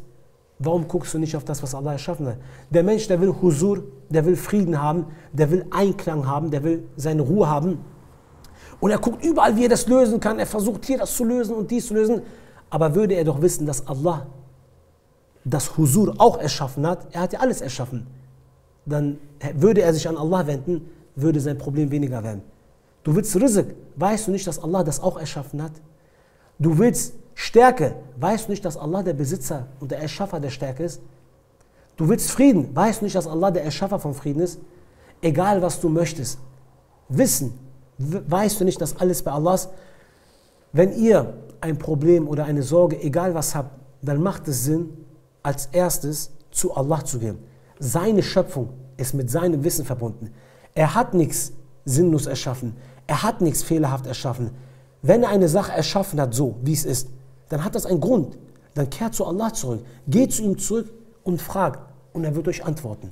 warum guckst du nicht auf das, was Allah erschaffen hat? Der Mensch, der will Husur, der will Frieden haben, der will Einklang haben, der will seine Ruhe haben. Und er guckt überall, wie er das lösen kann. Er versucht hier das zu lösen und dies zu lösen. Aber würde er doch wissen, dass Allah das Husur auch erschaffen hat, er hat ja alles erschaffen, dann würde er sich an Allah wenden, würde sein Problem weniger werden. Du willst Rizq, weißt du nicht, dass Allah das auch erschaffen hat? Du willst Stärke, weißt du nicht, dass Allah der Besitzer und der Erschaffer der Stärke ist? Du willst Frieden, weißt du nicht, dass Allah der Erschaffer von Frieden ist? Egal, was du möchtest. Wissen, weißt du nicht, dass alles bei Allah ist? Wenn ihr ein Problem oder eine Sorge, egal was habt, dann macht es Sinn, als erstes zu Allah zu gehen. Seine Schöpfung ist mit seinem Wissen verbunden. Er hat nichts sinnlos erschaffen. Er hat nichts fehlerhaft erschaffen. Wenn er eine Sache erschaffen hat, so wie es ist, dann hat das einen Grund. Dann kehrt zu Allah zurück. Geht zu ihm zurück und fragt. Und er wird euch antworten.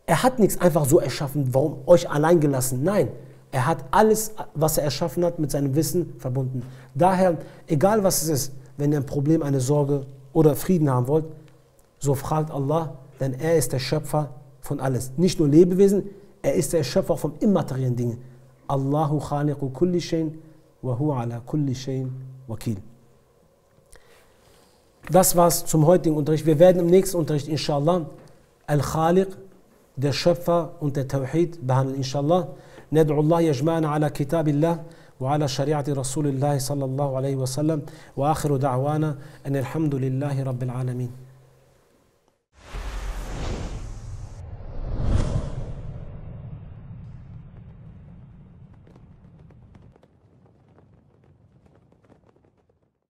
Er hat nichts einfach so erschaffen, warum euch allein gelassen. Nein, er hat alles, was er erschaffen hat, mit seinem Wissen verbunden. Daher, egal was es ist, wenn ihr ein Problem, eine Sorge oder Frieden haben wollt, so fragt Allah, denn er ist der Schöpfer von alles. Nicht nur Lebewesen, er ist der Schöpfer von immateriellen Dingen. Allahu khaliqu kulli shayin wa huwa ala kulli shayin wakil. Das war's zum heutigen Unterricht. Wir werden im nächsten Unterricht, inshallah, Al-Khaliq, der Schöpfer und der Tawhid behandeln, inshallah. ندعو الله يجمعنا على كتاب الله وعلى شريعة رسول الله صلى الله عليه وسلم وآخر دعوانا أن الحمد لله رب العالمين.